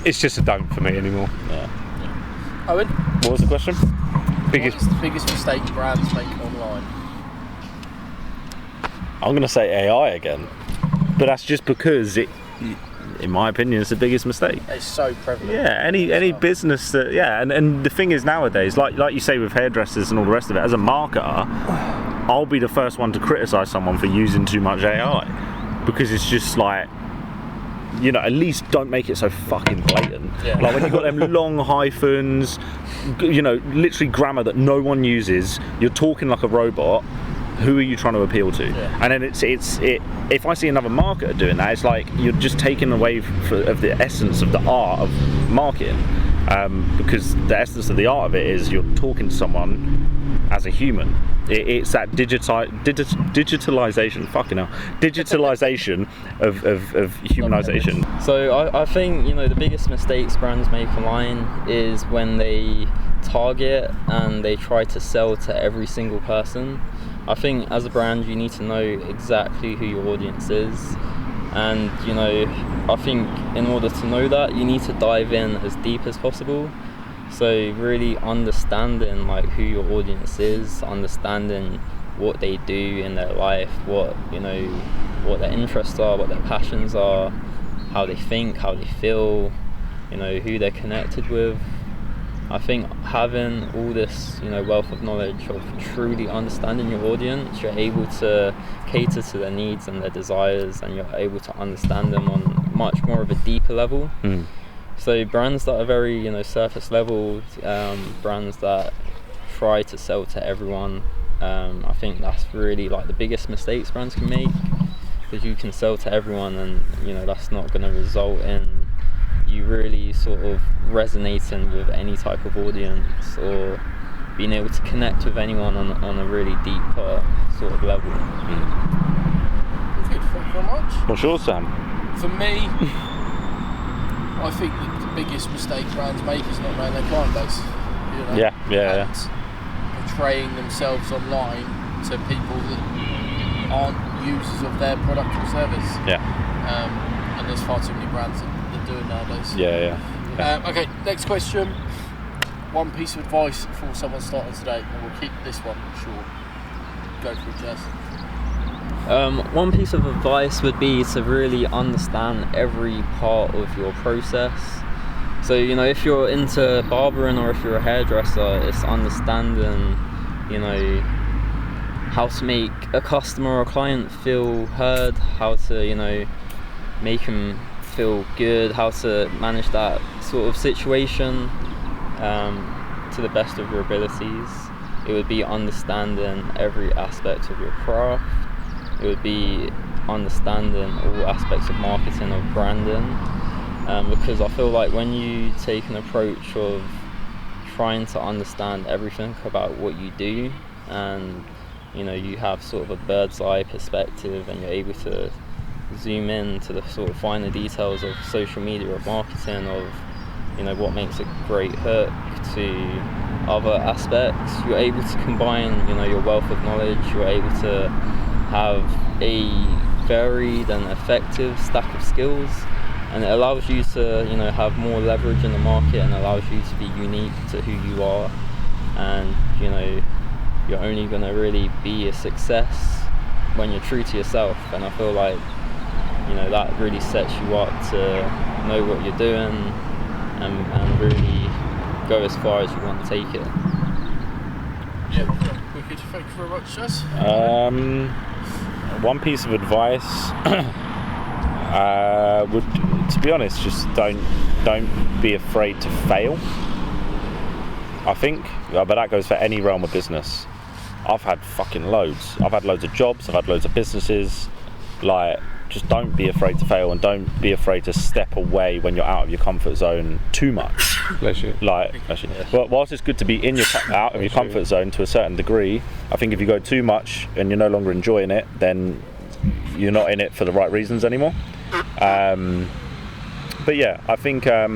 it's just a don't for me anymore. Owen, What was the question? Biggest. what's the biggest mistake brands make online? I'm going to say AI again. But that's just because it, in my opinion, it's the biggest mistake. It's so prevalent. Yeah, any business that, and the thing is nowadays, like you say with hairdressers and all the rest of it, as a marketer, I'll be the first one to criticise someone for using too much AI, because it's just like, you know, at least don't make it so fucking blatant. Yeah. Like when you've got them long hyphens, you know, literally grammar that no one uses, you're talking like a robot. Who are you trying to appeal to? Yeah. And then it's if I see another marketer doing that, it's like you're just taking away of the essence of the art of marketing, because the essence of the art of it is you're talking to someone as a human. It's that digitalization, fucking hell, digitalization of humanization. So I think, you know, the biggest mistakes brands make online is when they target and they try to sell to every single person. I think as a brand you need to know exactly who your audience is, and you know, I think in order to know that you need to dive in as deep as possible. So really understanding like who your audience is, understanding what they do in their life, what their interests are, what their passions are, how they think, how they feel, you know, who they're connected with. I think having all this, wealth of knowledge of truly understanding your audience, you're able to cater to their needs and their desires, and you're able to understand them on much more of a deeper level. So brands that are very, surface level, brands that try to sell to everyone, I think that's really like the biggest mistakes brands can make, because you can sell to everyone, and that's not going to result in you really sort of resonating with any type of audience or being able to connect with anyone on a really deeper sort of level. Good, thank you very much. What's yours, Sam? For me, I think that the biggest mistake brands make is not knowing their client base. Yeah. And portraying themselves online to people that aren't users of their product or service. And there's far too many brands that do it nowadays. Okay, next question. One piece of advice for someone starting today, and we'll keep this one short. Go for it, Jess. One piece of advice would be to really understand every part of your process. So, if you're into barbering or if you're a hairdresser, it's understanding, how to make a customer or a client feel heard, how to, make them feel good, how to manage that sort of situation to the best of your abilities. It would be understanding every aspect of your craft. It would be understanding all aspects of marketing, of branding, because I feel like when you take an approach of trying to understand everything about what you do, and you have sort of a bird's eye perspective, and you're able to zoom in to the sort of finer details of social media or marketing, of what makes a great hook, to other aspects, you're able to combine your wealth of knowledge. You're able to have a varied and effective stack of skills, and it allows you to have more leverage in the market, and allows you to be unique to who you are, and you're only going to really be a success when you're true to yourself. And I feel like that really sets you up to know what you're doing and really go as far as you want to take it. Wicked. Thank you very much, Jess. One piece of advice would, to be honest, just don't be afraid to fail. I think, but that goes for any realm of business. I've had fucking loads. I've had loads of jobs. I've had loads of businesses. Like, just don't be afraid to fail, and don't be afraid to step away when you're out of your comfort zone too much. Bless you. Well, whilst it's good to be out of your comfort zone to a certain degree, I think if you go too much and you're no longer enjoying it, then you're not in it for the right reasons anymore. But yeah, I think that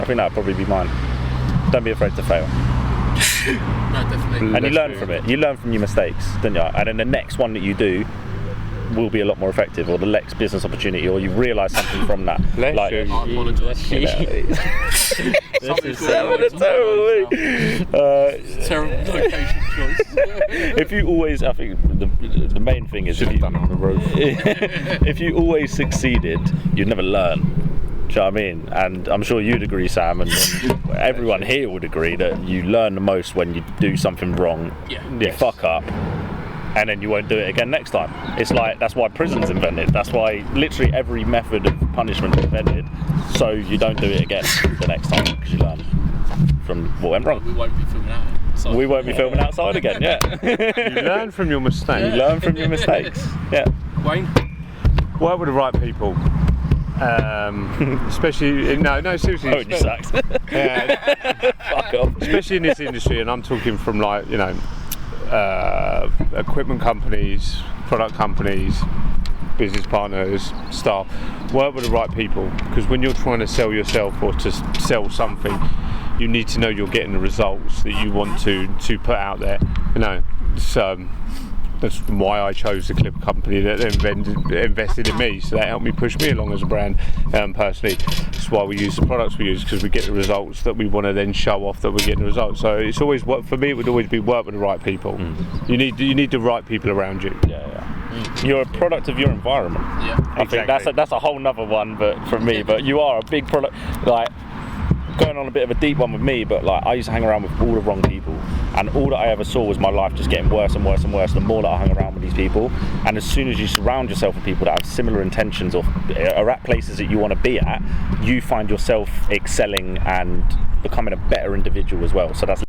would probably be mine. Don't be afraid to fail. No, definitely. And you learn from it. You learn from your mistakes, don't you? And then the next one that you do will be a lot more effective, or the next business opportunity, or you realise something from that. Bless you. I apologise. This is terrible location choice. If you always, I think the main thing is, Should have done it on the roof. if you always succeeded, you'd never learn. Do you know what I mean? And I'm sure you'd agree, Sam, and everyone here would agree that you learn the most when you do something wrong, you fuck up, and then you won't do it again next time. It's like, that's why prison's invented. That's why literally every method of punishment is invented, so you don't do it again the next time, because you learn from what went wrong. We won't be filming outside. We won't be filming outside again, You learn from your mistakes. You learn from your mistakes. Yeah. Wayne? Work with the right people. Especially, no, seriously. Oh, you sucks. Yeah. Fuck off. Especially in this industry, and I'm talking from like, equipment companies, product companies, business partners, staff. Work with the right people, because when you're trying to sell yourself or to sell something, you need to know you're getting the results that you want to put out there. So that's why I chose the clip company that invested in me, so that helped me push me along as a brand personally. That's why we use the products we use, because we get the results that we want to then show off that we're getting the results. So it's always, for me, it would always be work with the right people. You need the right people around you. You're a product of your environment. Yeah. I think that's a whole nother one, but from me. But you are a big product. Like, going on a bit of a deep one with me, but like I used to hang around with all the wrong people, and all that I ever saw was my life just getting worse and worse and worse the more that I hung around with these people. And as soon as you surround yourself with people that have similar intentions or are at places that you want to be at, you find yourself excelling and becoming a better individual as well. So that's